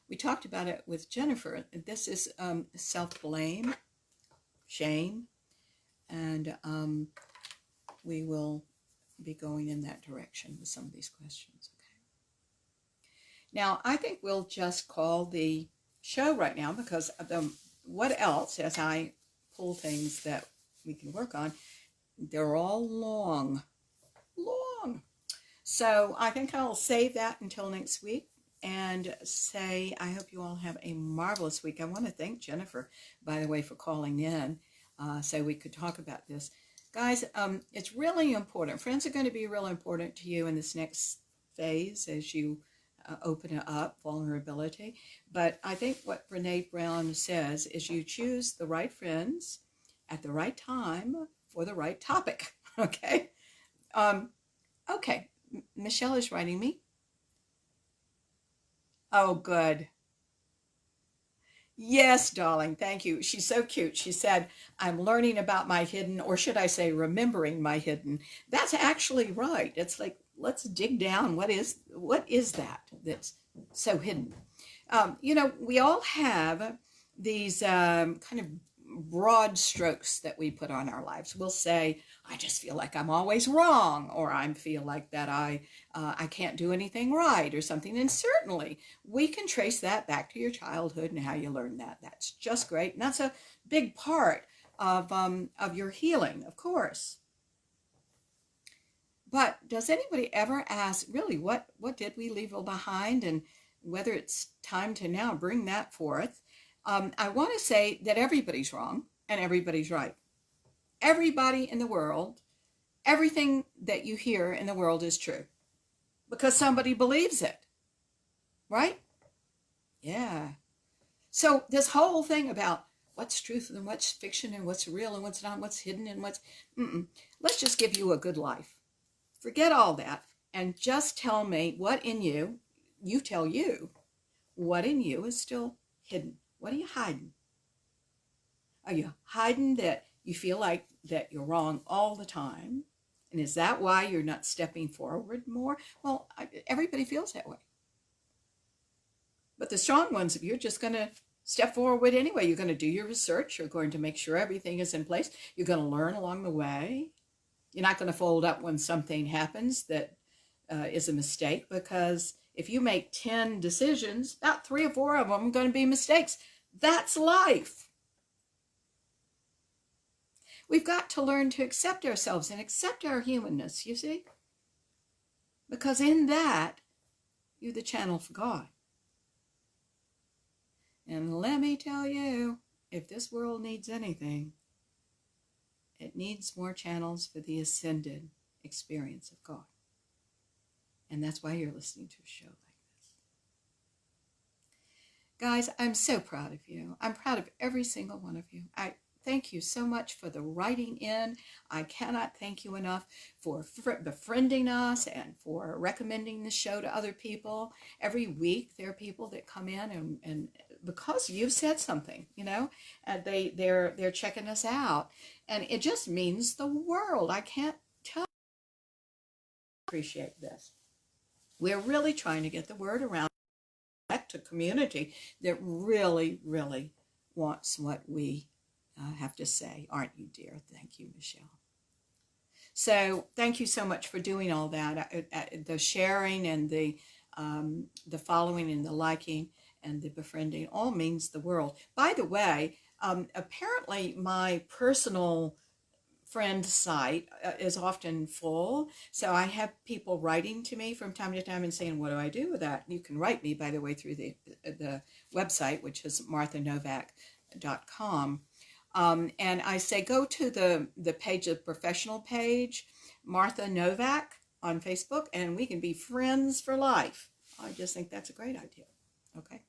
We talked about it with Jennifer. This is self-blame, shame, and we will be going in that direction with some of these questions. Okay. Now, I think we'll just call the show right now because what else, as I pull things that we can work on, they're all long. So I think I'll save that until next week and say I hope you all have a marvelous week. I want to thank Jennifer, by the way, for calling in so we could talk about this. Guys, it's really important. Friends are going to be real important to you in this next phase as you open up vulnerability. But I think what Brene Brown says is you choose the right friends at the right time for the right topic. Okay? Okay. Michelle is writing me. Oh, good. Yes, darling. Thank you. She's so cute. She said, I'm learning about my hidden, or should I say remembering my hidden. That's actually right. It's like, let's dig down. What is that that's so hidden? We all have these kind of broad strokes that we put on our lives. We'll say, I just feel like I'm always wrong, or I feel like that I can't do anything right or something. And certainly we can trace that back to your childhood and how you learned that. That's just great. And that's a big part of your healing, of course. But does anybody ever ask, really, what did we leave behind, and whether it's time to now bring that forth? I want to say that everybody's wrong and everybody's right. Everybody in the world, everything that you hear in the world is true because somebody believes it, right? Yeah. So this whole thing about what's truth and what's fiction and what's real and what's not, what's hidden and what's, let's just give you a good life. Forget all that and just tell me what in you, tell you, what in you is still hidden. What are you hiding? Are you hiding that you feel like that you're wrong all the time? And is that why you're not stepping forward more? Well, everybody feels that way. But the strong ones, if you're just going to step forward anyway, you're going to do your research. You're going to make sure everything is in place. You're going to learn along the way. You're not going to fold up when something happens that is a mistake, because if you make 10 decisions, about 3 or 4 of them are going to be mistakes. That's life. We've got to learn to accept ourselves and accept our humanness, you see? Because in that, you're the channel for God. And let me tell you, if this world needs anything, it needs more channels for the ascended experience of God. And that's why you're listening to a show like this. Guys, I'm so proud of you. I'm proud of every single one of you. I thank you so much for the writing in. I cannot thank you enough for befriending us and for recommending the show to other people. Every week there are people that come in and because you've said something, you know, and they're checking us out. And it just means the world. I can't tell you I appreciate this. We're really trying to get the word around to community that really, really wants what we have to say. Aren't you, dear? Thank you, Michelle. So thank you so much for doing all that. The sharing and the following and the liking and the befriending all means the world. By the way, apparently my personal friend site is often full. So I have people writing to me from time to time and saying, what do I do with that? You can write me, by the way, through the website, which is marthanovak.com. And I say, go to the page, the professional page, Martha Novak on Facebook, and we can be friends for life. I just think that's a great idea. Okay.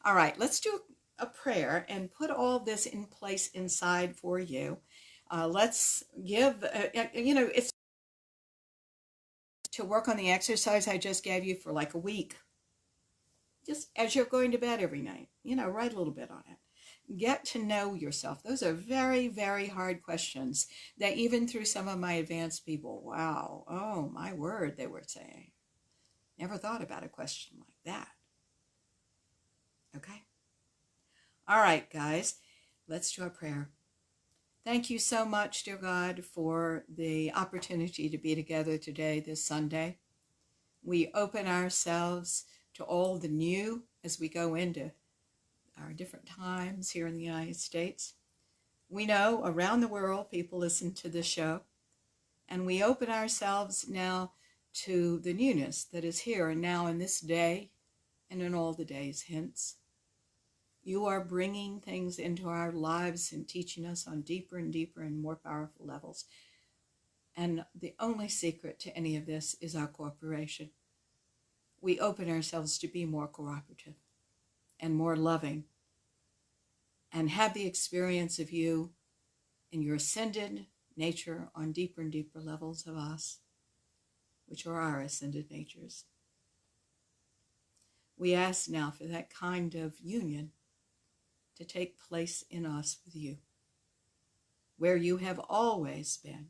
All right, let's do a prayer and put all this in place inside for you. Let's give, it's to work on the exercise I just gave you for like a week. Just as you're going to bed every night, write a little bit on it. Get to know yourself. Those are very, very hard questions that even through some of my advanced people, wow, oh my word, they were saying. Never thought about a question like that. Okay? All right, guys, let's do a prayer. Thank you so much, dear God, for the opportunity to be together today, this Sunday. We open ourselves to all the new as we go into our different times here in the United States. We know around the world people listen to this show, and we open ourselves now to the newness that is here and now in this day and in all the days hence. You are bringing things into our lives and teaching us on deeper and deeper and more powerful levels. And the only secret to any of this is our cooperation. We open ourselves to be more cooperative and more loving and have the experience of you and your ascended nature on deeper and deeper levels of us, which are our ascended natures. We ask now for that kind of union to take place in us with you, where you have always been.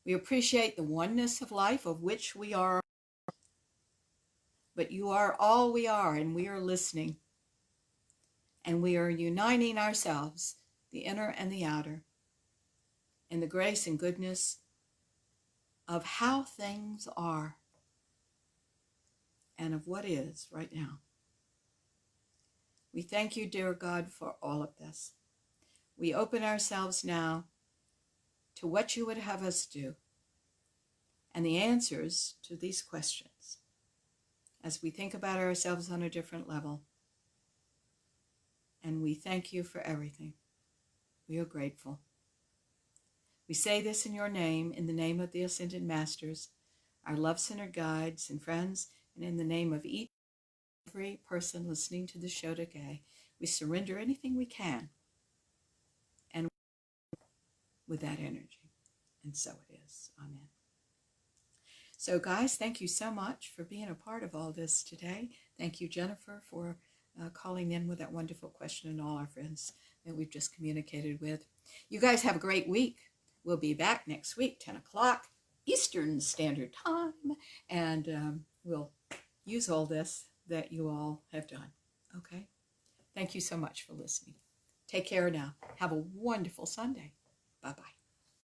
We appreciate the oneness of life of which we are, but you are all we are, and we are listening, and we are uniting ourselves, the inner and the outer, in the grace and goodness of how things are and of what is right now. We thank you, dear God, for all of this. We open ourselves now to what you would have us do and the answers to these questions as we think about ourselves on a different level. And we thank you for everything. We are grateful. We say this in your name, in the name of the Ascended Masters, our love-centered guides and friends, and in the name of each every person listening to the show today. We surrender anything we can and with that energy. And so it is. Amen. So guys, thank you so much for being a part of all this today. Thank you, Jennifer, for calling in with that wonderful question, and all our friends that we've just communicated with. You guys have a great week. We'll be back next week, 10 o'clock Eastern Standard Time, and we'll use all this that you all have done. Okay? Thank you so much for listening. Take care now. Have a wonderful Sunday. Bye-bye.